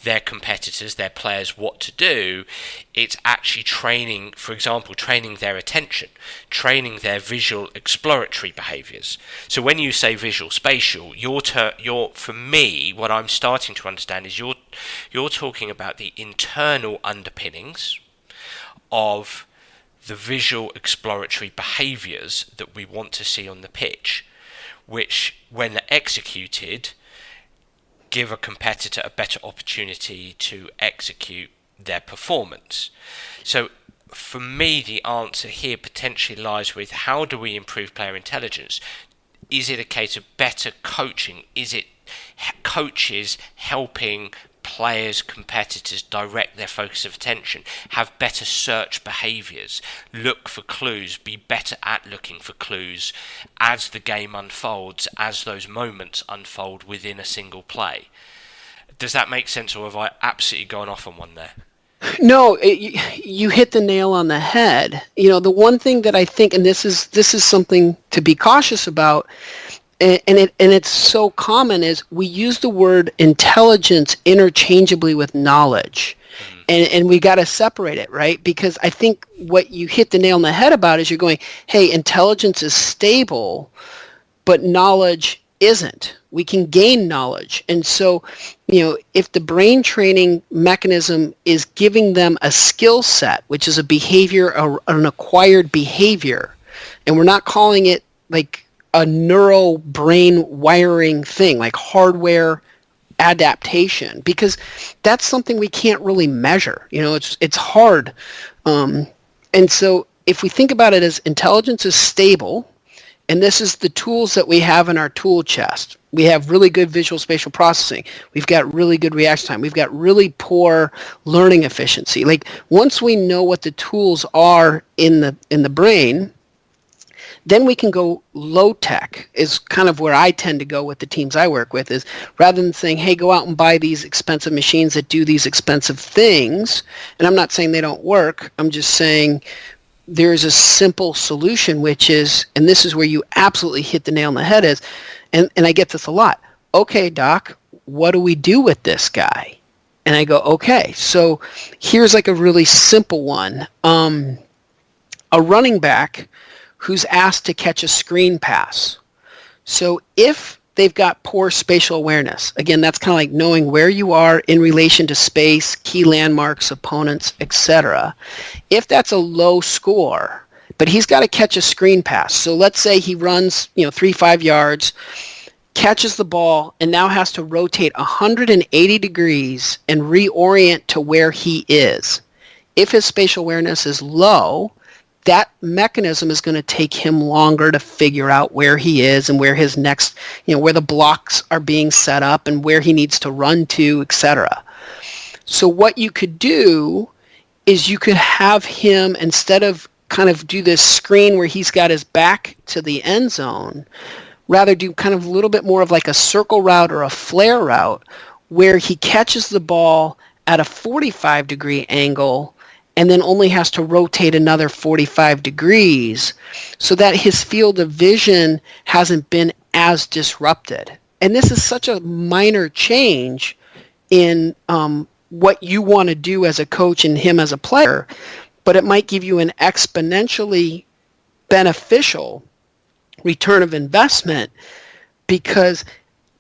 their competitors, their players, what to do, it's actually training, for example, training their attention, training their visual exploratory behaviors. So when you say visual spatial, you're for me, what I'm starting to understand is you're talking about the internal underpinnings of the visual exploratory behaviors that we want to see on the pitch, which, when executed, give a competitor a better opportunity to execute their performance. So for me, the answer here potentially lies with, how do we improve player intelligence? Is it a case of better coaching? Is it coaches helping players, competitors direct their focus of attention, have better search behaviours, look for clues, be better at looking for clues as the game unfolds, as those moments unfold within a single play? Does that make sense, or have I absolutely gone off on one there? No, you hit the nail on the head. The one thing that I think, and this is something to be cautious about, and it's so common, is we use the word intelligence interchangeably with knowledge. And we got to separate it, right? Because I think what you hit the nail on the head about is you're going, hey, intelligence is stable, but knowledge isn't. We can gain knowledge. And so, if the brain training mechanism is giving them a skill set, which is a behavior, an acquired behavior, and we're not calling it like a neural brain wiring thing, like hardware adaptation, because that's something we can't really measure. It's hard. And so if we think about it as intelligence is stable, and this is the tools that we have in our tool chest. We have really good visual spatial processing. We've got really good reaction time. We've got really poor learning efficiency. Like, once we know what the tools are in the brain, Then we can go low tech is kind of where I tend to go with the teams I work with, is rather than saying, hey, go out and buy these expensive machines that do these expensive things. And I'm not saying they don't work. I'm just saying there's a simple solution, which is, and this is where you absolutely hit the nail on the head, is, and I get this a lot. Okay, doc, what do we do with this guy? And I go, okay, so here's like a really simple one. A running back who's asked to catch a screen pass. So if they've got poor spatial awareness, again, that's kind of like knowing where you are in relation to space, key landmarks, opponents, etc. If that's a low score, but he's got to catch a screen pass. So let's say he runs, 3-5 yards, catches the ball, and now has to rotate 180 degrees and reorient to where he is. If his spatial awareness is low, that mechanism is going to take him longer to figure out where he is and where his next, where the blocks are being set up and where he needs to run to, etc. So what you could do is you could have him, instead of kind of do this screen where he's got his back to the end zone, rather do kind of a little bit more of like a circle route or a flare route where he catches the ball at a 45-degree angle and then only has to rotate another 45 degrees so that his field of vision hasn't been as disrupted. And this is such a minor change in what you want to do as a coach and him as a player, but it might give you an exponentially beneficial return of investment, because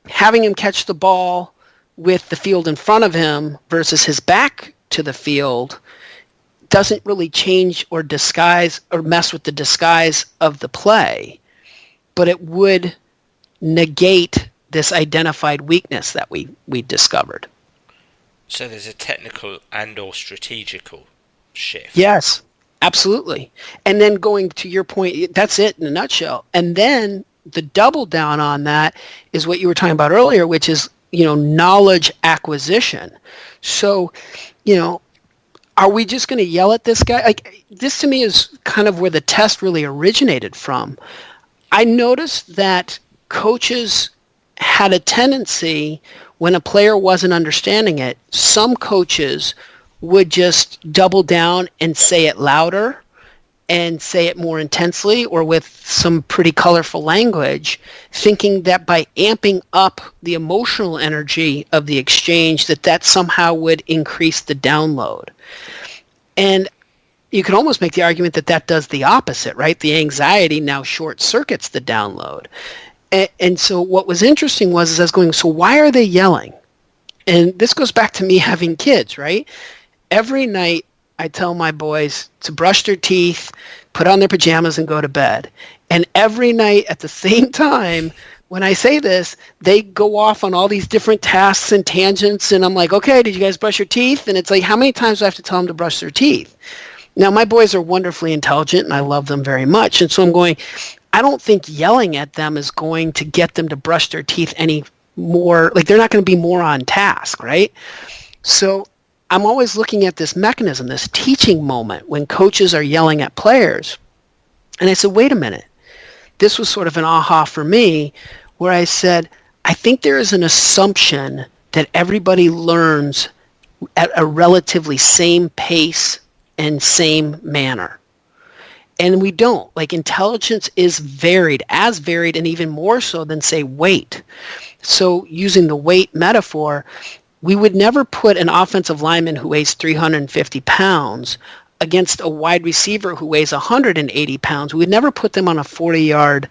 having him catch the ball with the field in front of him versus his back to the field doesn't really change or disguise or mess with the disguise of the play, but it would negate this identified weakness that we discovered. So there's a technical and or strategical shift. Yes, absolutely. And then going to your point, that's it in a nutshell. And then the double down on that is what you were talking about earlier, which is, knowledge acquisition. So, are we just going to yell at this guy? Like, this to me is kind of where the test really originated from. I noticed that coaches had a tendency, when a player wasn't understanding it, some coaches would just double down and say it louder and say it more intensely or with some pretty colorful language, thinking that by amping up the emotional energy of the exchange, that somehow would increase the download. And you could almost make the argument that does the opposite, right? The anxiety now short circuits the download. And so what was interesting was I was going, so why are they yelling? And this goes back to me having kids, right? Every night I tell my boys to brush their teeth, put on their pajamas, and go to bed. And every night at the same time, when I say this, they go off on all these different tasks and tangents, and I'm like, okay, did you guys brush your teeth? And it's like, how many times do I have to tell them to brush their teeth? Now, my boys are wonderfully intelligent, and I love them very much. And so I'm going, I don't think yelling at them is going to get them to brush their teeth any more. Like, they're not going to be more on task, right? So I'm always looking at this mechanism, this teaching moment when coaches are yelling at players. And I said, wait a minute. This was sort of an aha for me, where I said, I think there is an assumption that everybody learns at a relatively same pace and same manner. And we don't. Like, intelligence is varied, as varied and even more so than, say, weight. So using the weight metaphor, we would never put an offensive lineman who weighs 350 pounds against a wide receiver who weighs 180 pounds. We would never put them on a 40-yard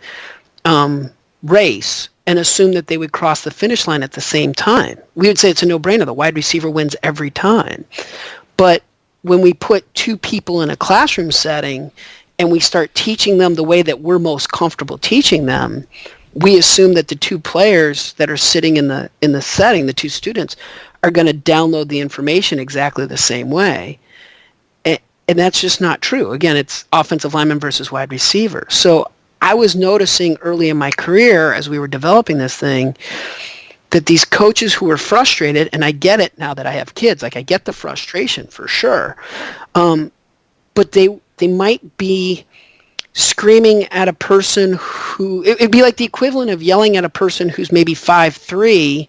race and assume that they would cross the finish line at the same time. We would say it's a no-brainer. The wide receiver wins every time. But when we put two people in a classroom setting and we start teaching them the way that we're most comfortable teaching them, we assume that the two players that are sitting in the setting, the two students, are going to download the information exactly the same way. And that's just not true. Again, it's offensive lineman versus wide receiver. So I was noticing early in my career as we were developing this thing that these coaches who were frustrated, and I get it now that I have kids, like I get the frustration for sure, but they might be screaming at a person who, it'd be like the equivalent of yelling at a person who's maybe 5'3",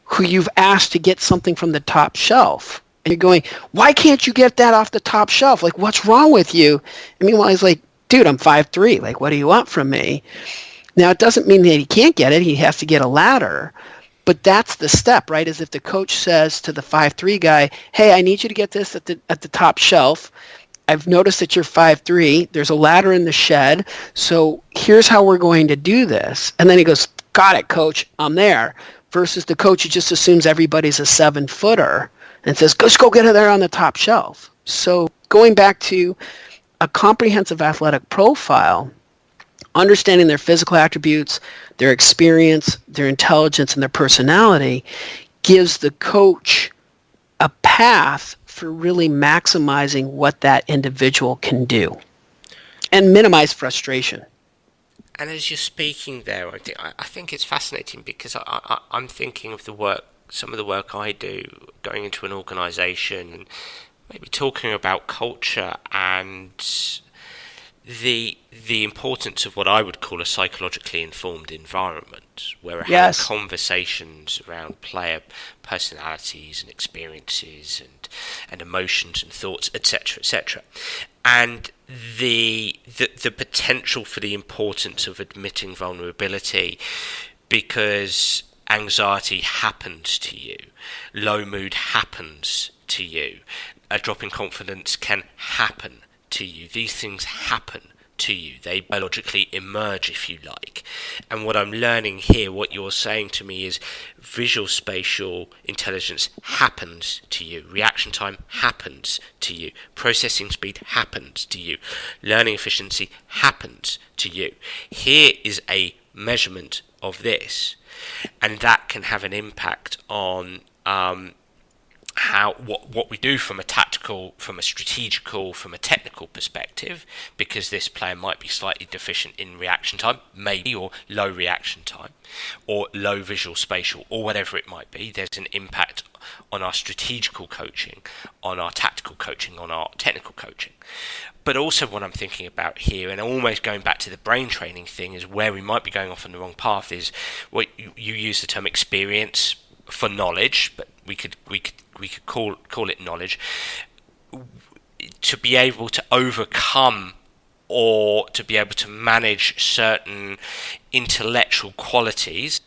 who you've asked to get something from the top shelf. And you're going, why can't you get that off the top shelf? Like, what's wrong with you? And meanwhile, he's like, dude, I'm 5'3". Like, what do you want from me? Now, it doesn't mean that he can't get it. He has to get a ladder. But that's the step, right? Is if the coach says to the 5'3" guy, hey, I need you to get this at the top shelf. I've noticed that you're 5'3". There's a ladder in the shed. So here's how we're going to do this. And then he goes, got it, coach. I'm there. Versus the coach who just assumes everybody's a 7-footer and says, just go get it there on the top shelf. So going back to a comprehensive athletic profile, understanding their physical attributes, their experience, their intelligence, and their personality gives the coach a path for really maximizing what that individual can do and minimize frustration. And as you're speaking there, I think it's fascinating because I'm thinking of some of the work I do, going into an organisation and maybe talking about culture and the importance of what I would call a psychologically informed environment, where we're having conversations around player personalities and experiences and emotions and thoughts, etc., etc. And the potential for the importance of admitting vulnerability, because anxiety happens to you, low mood happens to you, a drop in confidence can happen to you. These things happen to you. They biologically emerge, if you like. And what I'm learning here, what you're saying to me is visual spatial intelligence happens to you. Reaction time happens to you. Processing speed happens to you. Learning efficiency happens to you. Here is a measurement of this, and that can have an impact on what we do from a tactical, from a strategical, from a technical perspective, because this player might be slightly deficient in reaction time, maybe, or low reaction time, or low visual spatial, or whatever it might be. There's an impact on our strategical coaching, on our tactical coaching, on our technical coaching. But also what I'm thinking about here, and almost going back to the brain training thing, is where we might be going off on the wrong path, is what you use the term experience for knowledge, but we could call it knowledge, to be able to overcome or to be able to manage certain intellectual qualities.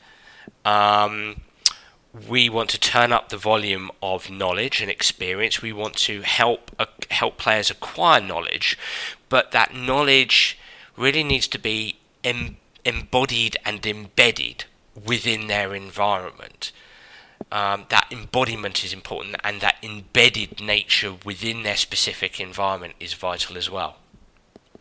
We want to turn up the volume of knowledge and experience. We want to help players acquire knowledge, but that knowledge really needs to be embodied and embedded within their environment. That embodiment is important, and that embedded nature within their specific environment is vital as well.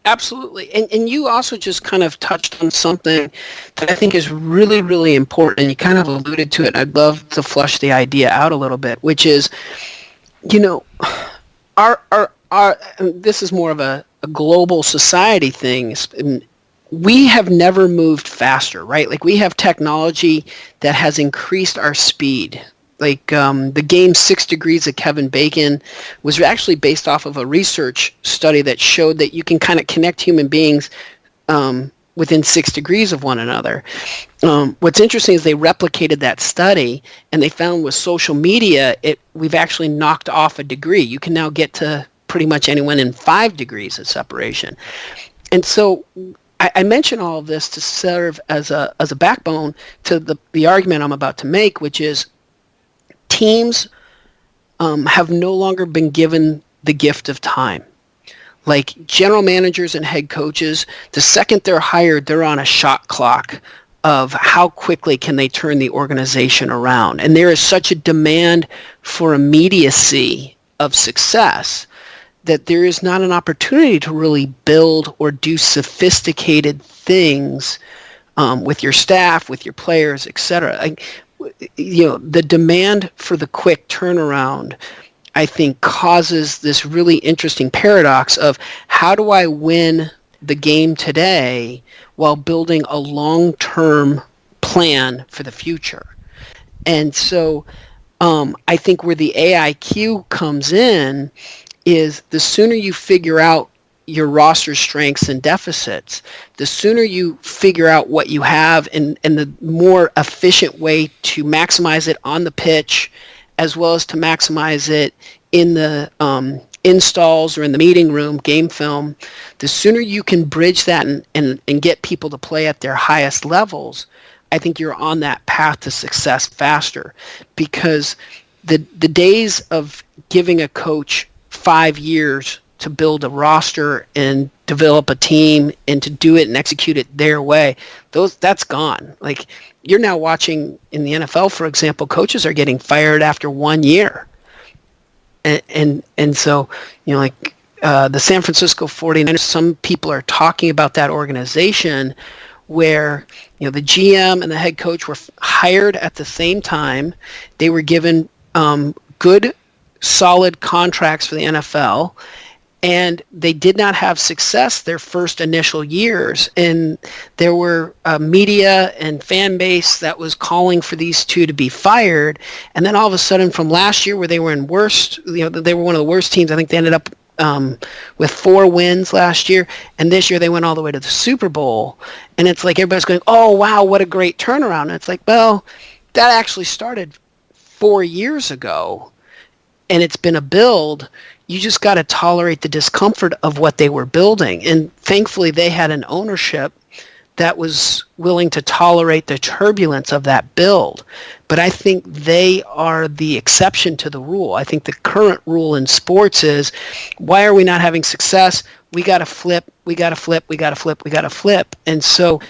Absolutely. And you also just kind of touched on something that I think is really, really important, and you kind of alluded to it. I'd love to flush the idea out a little bit, which is, our this is more of a global society thing. We have never moved faster, right? Like, we have technology that has increased our speed. Like, the game 6 Degrees of Kevin Bacon was actually based off of a research study that showed that you can kind of connect human beings within 6 degrees of one another. What's interesting is they replicated that study, and they found with social media, we've actually knocked off a degree. You can now get to pretty much anyone in 5 degrees of separation. And so I mention all of this to serve as a backbone to the argument I'm about to make, which is teams have no longer been given the gift of time. Like, general managers and head coaches, the second they're hired, they're on a shot clock of how quickly can they turn the organization around. And there is such a demand for immediacy of success that there is not an opportunity to really build or do sophisticated things with your staff, with your players, etc. The demand for the quick turnaround, I think, causes this really interesting paradox of, how do I win the game today while building a long-term plan for the future? And so I think where the AIQ comes in is the sooner you figure out, your roster strengths and deficits, the sooner you figure out what you have and the more efficient way to maximize it on the pitch, as well as to maximize it in the installs or in the meeting room, game film, the sooner you can bridge that and get people to play at their highest levels, I think you're on that path to success faster. Because the days of giving a coach 5 years to build a roster and develop a team and to do it and execute it their way, that's gone. Like, you're now watching in the NFL, for example, coaches are getting fired after 1 year. And so, like the San Francisco 49ers, some people are talking about that organization where, the GM and the head coach were hired at the same time. They were given good, solid contracts for the NFL, and they did not have success their first initial years. And there were media and fan base that was calling for these two to be fired. And then all of a sudden, from last year where they were they were one of the worst teams. I think they ended up with 4 wins last year. And this year they went all the way to the Super Bowl. And it's like everybody's going, oh, wow, what a great turnaround. And it's like, well, that actually started 4 years ago. And it's been a build. You just got to tolerate the discomfort of what they were building. And thankfully, they had an ownership that was willing to tolerate the turbulence of that build. But I think they are the exception to the rule. I think the current rule in sports is, why are we not having success? We got to flip, we got to flip, we got to flip, we got to flip. And so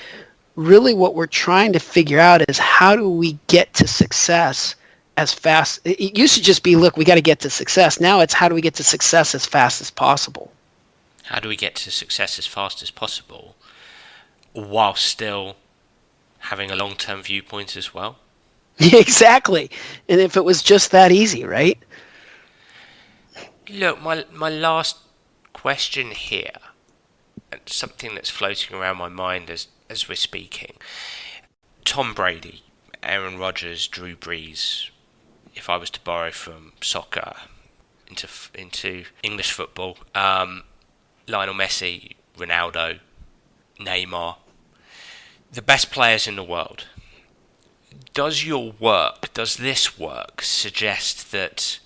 really what we're trying to figure out is, how do we get to success as fast? It used to just be, look, we got to get to success. Now it's, how do we get to success as fast as possible? How do we get to success as fast as possible while still having a long-term viewpoint as well? Exactly. And if it was just that easy, right? Look, my last question here, and something that's floating around my mind as we're speaking. Tom Brady, Aaron Rodgers, Drew Brees. If I was to borrow from soccer into English football, Lionel Messi, Ronaldo, Neymar, the best players in the world. Does this work suggest that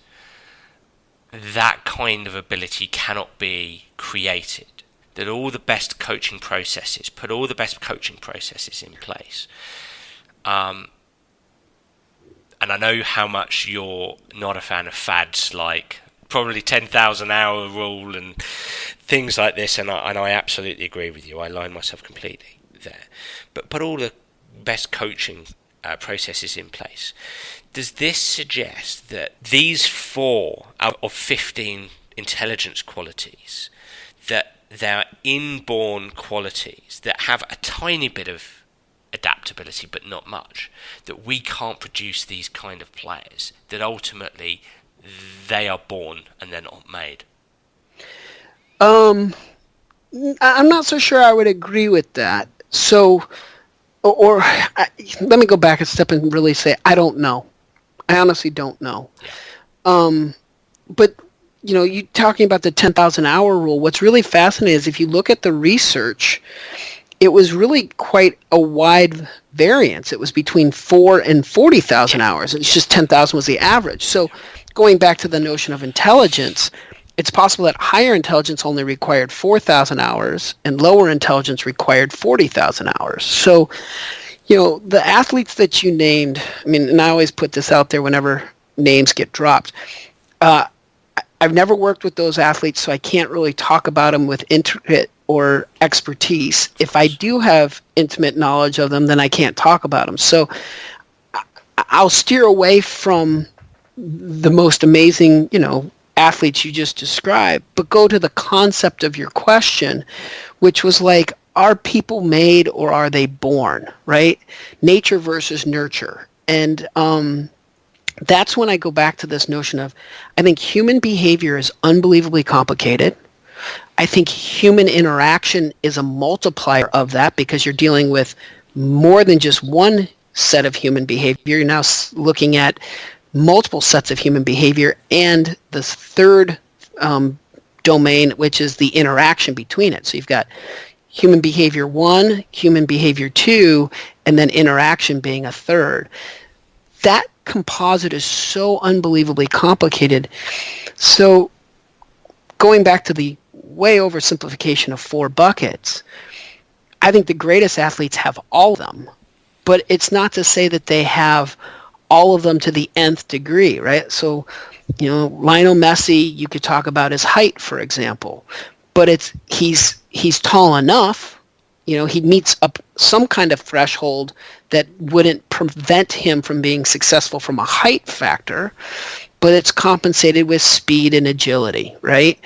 kind of ability cannot be created? That all the best coaching processes, put all the best coaching processes in place. And I know how much you're not a fan of fads like probably 10,000 hour rule and things like this, and I absolutely agree with you. I line myself completely there. But put all the best coaching processes in place. Does this suggest that these 4 out of 15 intelligence qualities, that they're inborn qualities that have a tiny bit of adaptability but not much, that we can't produce these kind of players, that ultimately they are born and they're not made? I'm not so sure I would agree with that. So, let me go back a step and really say, I don't know. I honestly don't know. Yeah. But, you talking about the 10,000 hour rule, what's really fascinating is if you look at the research, it was really quite a wide variance. It was between 4 and 40,000 hours. It's just 10,000 was the average. So going back to the notion of intelligence, it's possible that higher intelligence only required 4,000 hours and lower intelligence required 40,000 hours. So, the athletes that you named, and I always put this out there whenever names get dropped, I've never worked with those athletes, so I can't really talk about them with intricate or expertise. If I do have intimate knowledge of them, then I can't talk about them. So I'll steer away from the most amazing, athletes you just described, but go to the concept of your question, which was like, are people made or are they born, right? Nature versus nurture. And that's when I go back to this notion of, I think human behavior is unbelievably complicated. I think human interaction is a multiplier of that, because you're dealing with more than just one set of human behavior. You're now looking at multiple sets of human behavior, and this third domain, which is the interaction between it. So you've got human behavior 1, human behavior 2, and then interaction being a third. That composite is so unbelievably complicated. So going back to the way oversimplification of 4 buckets, I think the greatest athletes have all of them, but it's not to say that they have all of them to the nth degree, right? So, Lionel Messi, you could talk about his height, for example, but he's tall enough, he meets up some kind of threshold that wouldn't prevent him from being successful from a height factor, but it's compensated with speed and agility, right?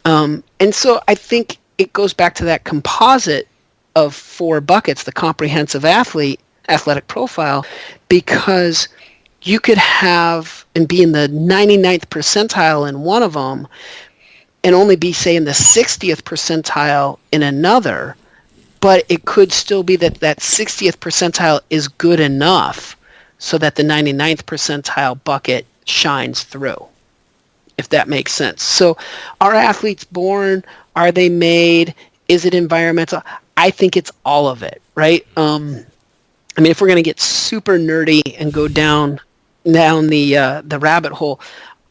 And so I think it goes back to that composite of 4 buckets, the comprehensive athletic profile, because you could have and be in the 99th percentile in one of them and only be, say, in the 60th percentile in another, but it could still be that 60th percentile is good enough so that the 99th percentile bucket shines through, if that makes sense. So are athletes born? Are they made? Is it environmental? I think it's all of it, right? If we're going to get super nerdy and go down the rabbit hole,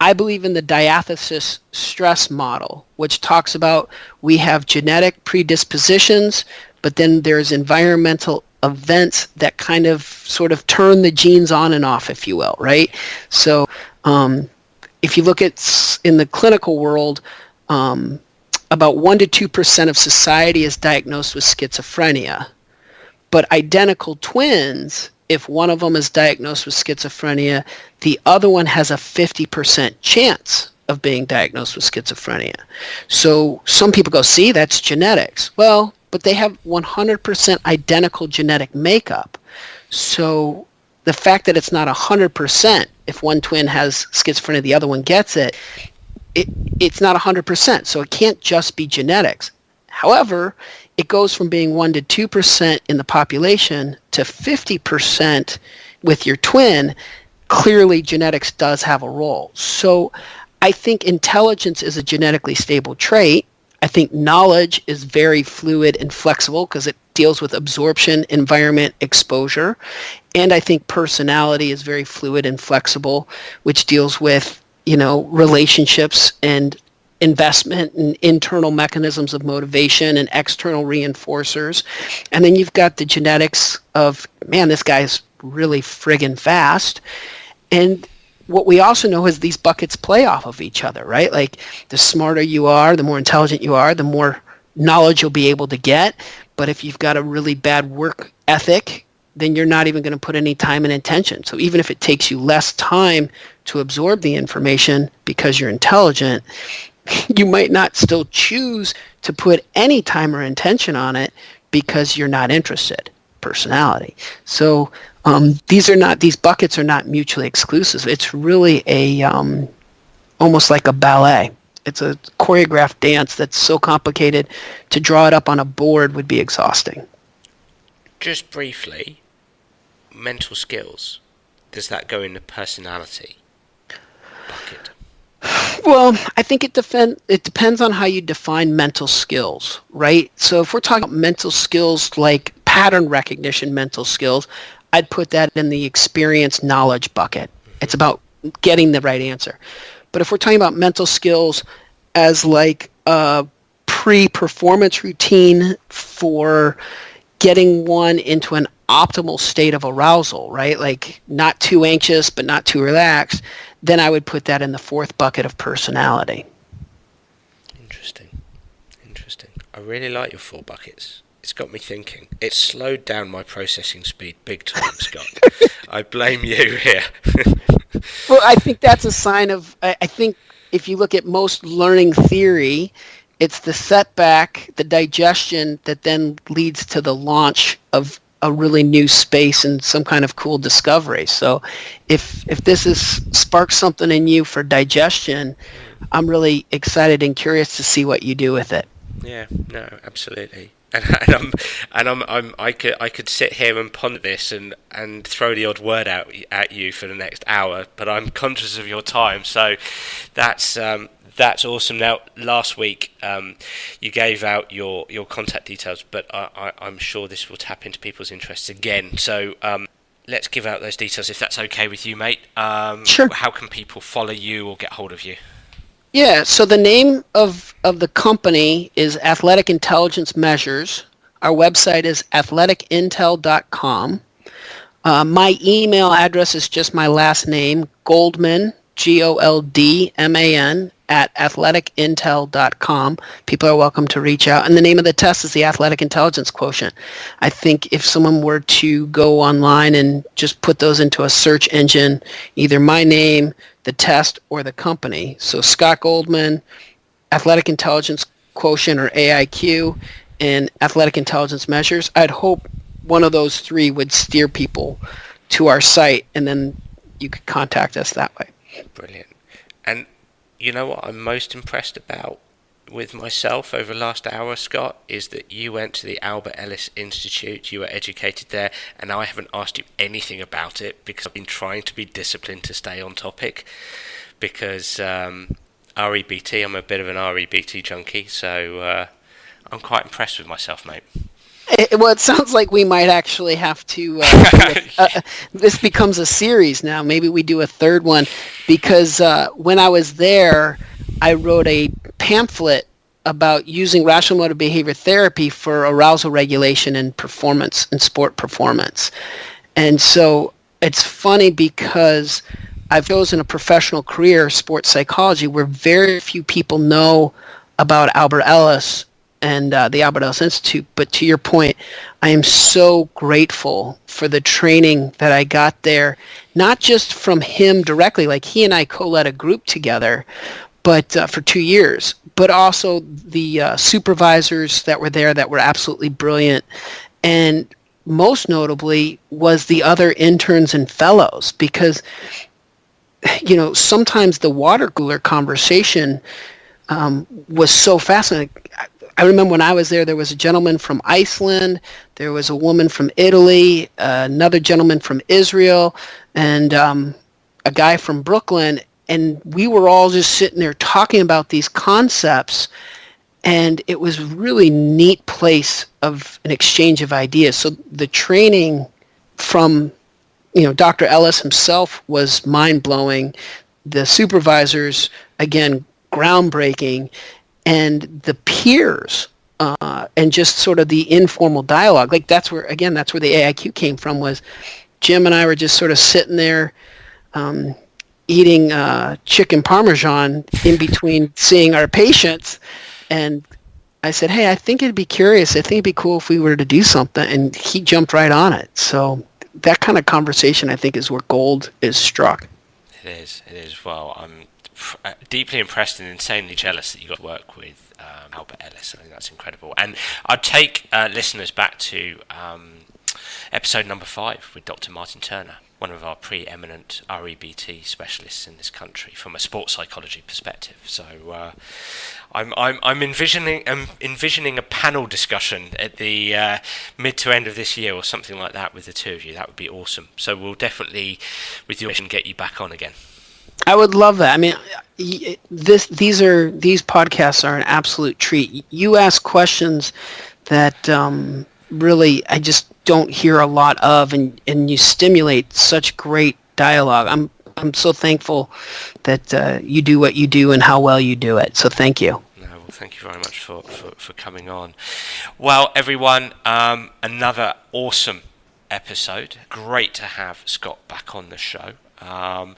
I believe in the diathesis stress model, which talks about we have genetic predispositions, but then there's environmental events that kind of sort of turn the genes on and off, if you will, right? So if you look at in the clinical world, about 1% to 2% of society is diagnosed with schizophrenia. But identical twins, if one of them is diagnosed with schizophrenia, the other one has a 50% chance of being diagnosed with schizophrenia. So some people go, see, that's genetics. Well, but they have 100% identical genetic makeup. So the fact that it's not 100%, if one twin has schizophrenia, the other one gets it, it's not 100%. So it can't just be genetics. However, it goes from being 1% to 2% in the population to 50% with your twin. Clearly, genetics does have a role. So I think intelligence is a genetically stable trait. I think knowledge is very fluid and flexible because it deals with absorption, environment, exposure. And I think personality is very fluid and flexible, which deals with, relationships and investment and internal mechanisms of motivation and external reinforcers. And then you've got the genetics of, man, this guy's really friggin' fast. And what we also know is these buckets play off of each other, right? Like the smarter you are, the more intelligent you are, the more knowledge you'll be able to get. But if you've got a really bad work ethic, then you're not even going to put any time and attention. So even if it takes you less time to absorb the information because you're intelligent, you might not still choose to put any time or intention on it because you're not interested. Personality. So these buckets are not mutually exclusive. It's really almost like a ballet. It's a choreographed dance that's so complicated to draw it up on a board would be exhausting. Just briefly, mental skills. Does that go in the personality bucket? Well, I think it depends on how you define mental skills, right? So if we're talking about mental skills like pattern recognition mental skills, I'd put that in the experience knowledge bucket. It's about getting the right answer. But if we're talking about mental skills as like a pre-performance routine for getting one into an optimal state of arousal, right? Like not too anxious, but not too relaxed, then I would put that in the 4th bucket of personality. Interesting. I really like your 4 buckets. It's got me thinking. It's slowed down my processing speed big time, Scott. I blame you here. Well, I think that's a sign of, I think if you look at most learning theory, it's the setback, the digestion that then leads to the launch of a really new space and some kind of cool discovery. So if this has sparked something in you for digestion, I'm really excited and curious to see what you do with it. Yeah, no, absolutely. And I could sit here and ponder this and throw the odd word out at you for the next hour, but I'm conscious of your time, so that's That's awesome. Now, last week you gave out your contact details, but I'm sure this will tap into people's interests again. So let's give out those details if that's okay with you, mate. Sure. How can people follow you or get hold of you? Yeah, so the name of the company is Athletic Intelligence Measures. Our website is athleticintel.com. My email address is just my last name, Goldman, Goldman, at athleticintel.com. People are welcome to reach out. And the name of the test is the Athletic Intelligence Quotient. I think if someone were to go online and just put those into a search engine, either my name, the test, or the company. So Scott Goldman, Athletic Intelligence Quotient, or AIQ, and Athletic Intelligence Measures, I'd hope one of those three would steer people to our site, and then you could contact us that way. Brilliant. And you know what I'm most impressed about with myself over the last hour, Scott, is that you went to the Albert Ellis Institute, you were educated there, and I haven't asked you anything about it because I've been trying to be disciplined to stay on topic, because REBT, I'm a bit of an REBT junkie, so I'm quite impressed with myself, mate. Well, it sounds like we might actually have to, this becomes a series now. Maybe we do a third one, because when I was there, I wrote a pamphlet about using rational motor behavior therapy for arousal regulation and performance, and sport performance. And so it's funny because I've chosen a professional career, sports psychology, where very few people know about Albert Ellis and the Albert Ellis Institute. But to your point, I am so grateful for the training that I got there, not just from him directly, like he and I co-led a group together, but for 2 years, but also the supervisors that were there that were absolutely brilliant. And most notably was the other interns and fellows, because, you know, sometimes the water cooler conversation was so fascinating. I remember when I was there was a gentleman from Iceland, there was a woman from Italy, another gentleman from Israel, and a guy from Brooklyn, and we were all just sitting there talking about these concepts, and it was a really neat place of an exchange of ideas. So the training from, you know, Dr. Ellis himself was mind-blowing. The supervisors, again, groundbreaking. And the peers, and just sort of the informal dialogue, like that's where the AIQ came from, was Jim and I were just sort of sitting there eating chicken parmesan in between seeing our patients. And I said, hey, I think it'd be cool if we were to do something. And he jumped right on it. So that kind of conversation, I think, is where gold is struck. It is. Well, I'm deeply impressed and insanely jealous that you got to work with Albert Ellis. I think that's incredible. And I'd take listeners back to episode number 5 with Dr. Martin Turner, one of our preeminent REBT specialists in this country from a sports psychology perspective. So I'm envisioning a panel discussion at the mid to end of this year or something like that with the two of you. That would be awesome. So we'll definitely, with your permission, get you back on again. I would love that. I mean, these podcasts are an absolute treat. You ask questions that really I just don't hear a lot of, and you stimulate such great dialogue. I'm so thankful that you do what you do and how well you do it. So thank you. No, well, thank you very much for coming on. Well, everyone, another awesome episode. Great to have Scott back on the show. I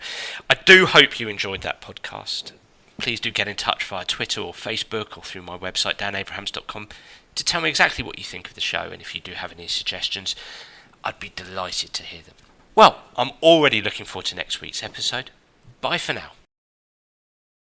do hope you enjoyed that podcast. Please do get in touch via Twitter or Facebook or through my website, danabrahams.com, to tell me exactly what you think of the show, and if you do have any suggestions, I'd be delighted to hear them. Well, I'm already looking forward to next week's episode. Bye for now.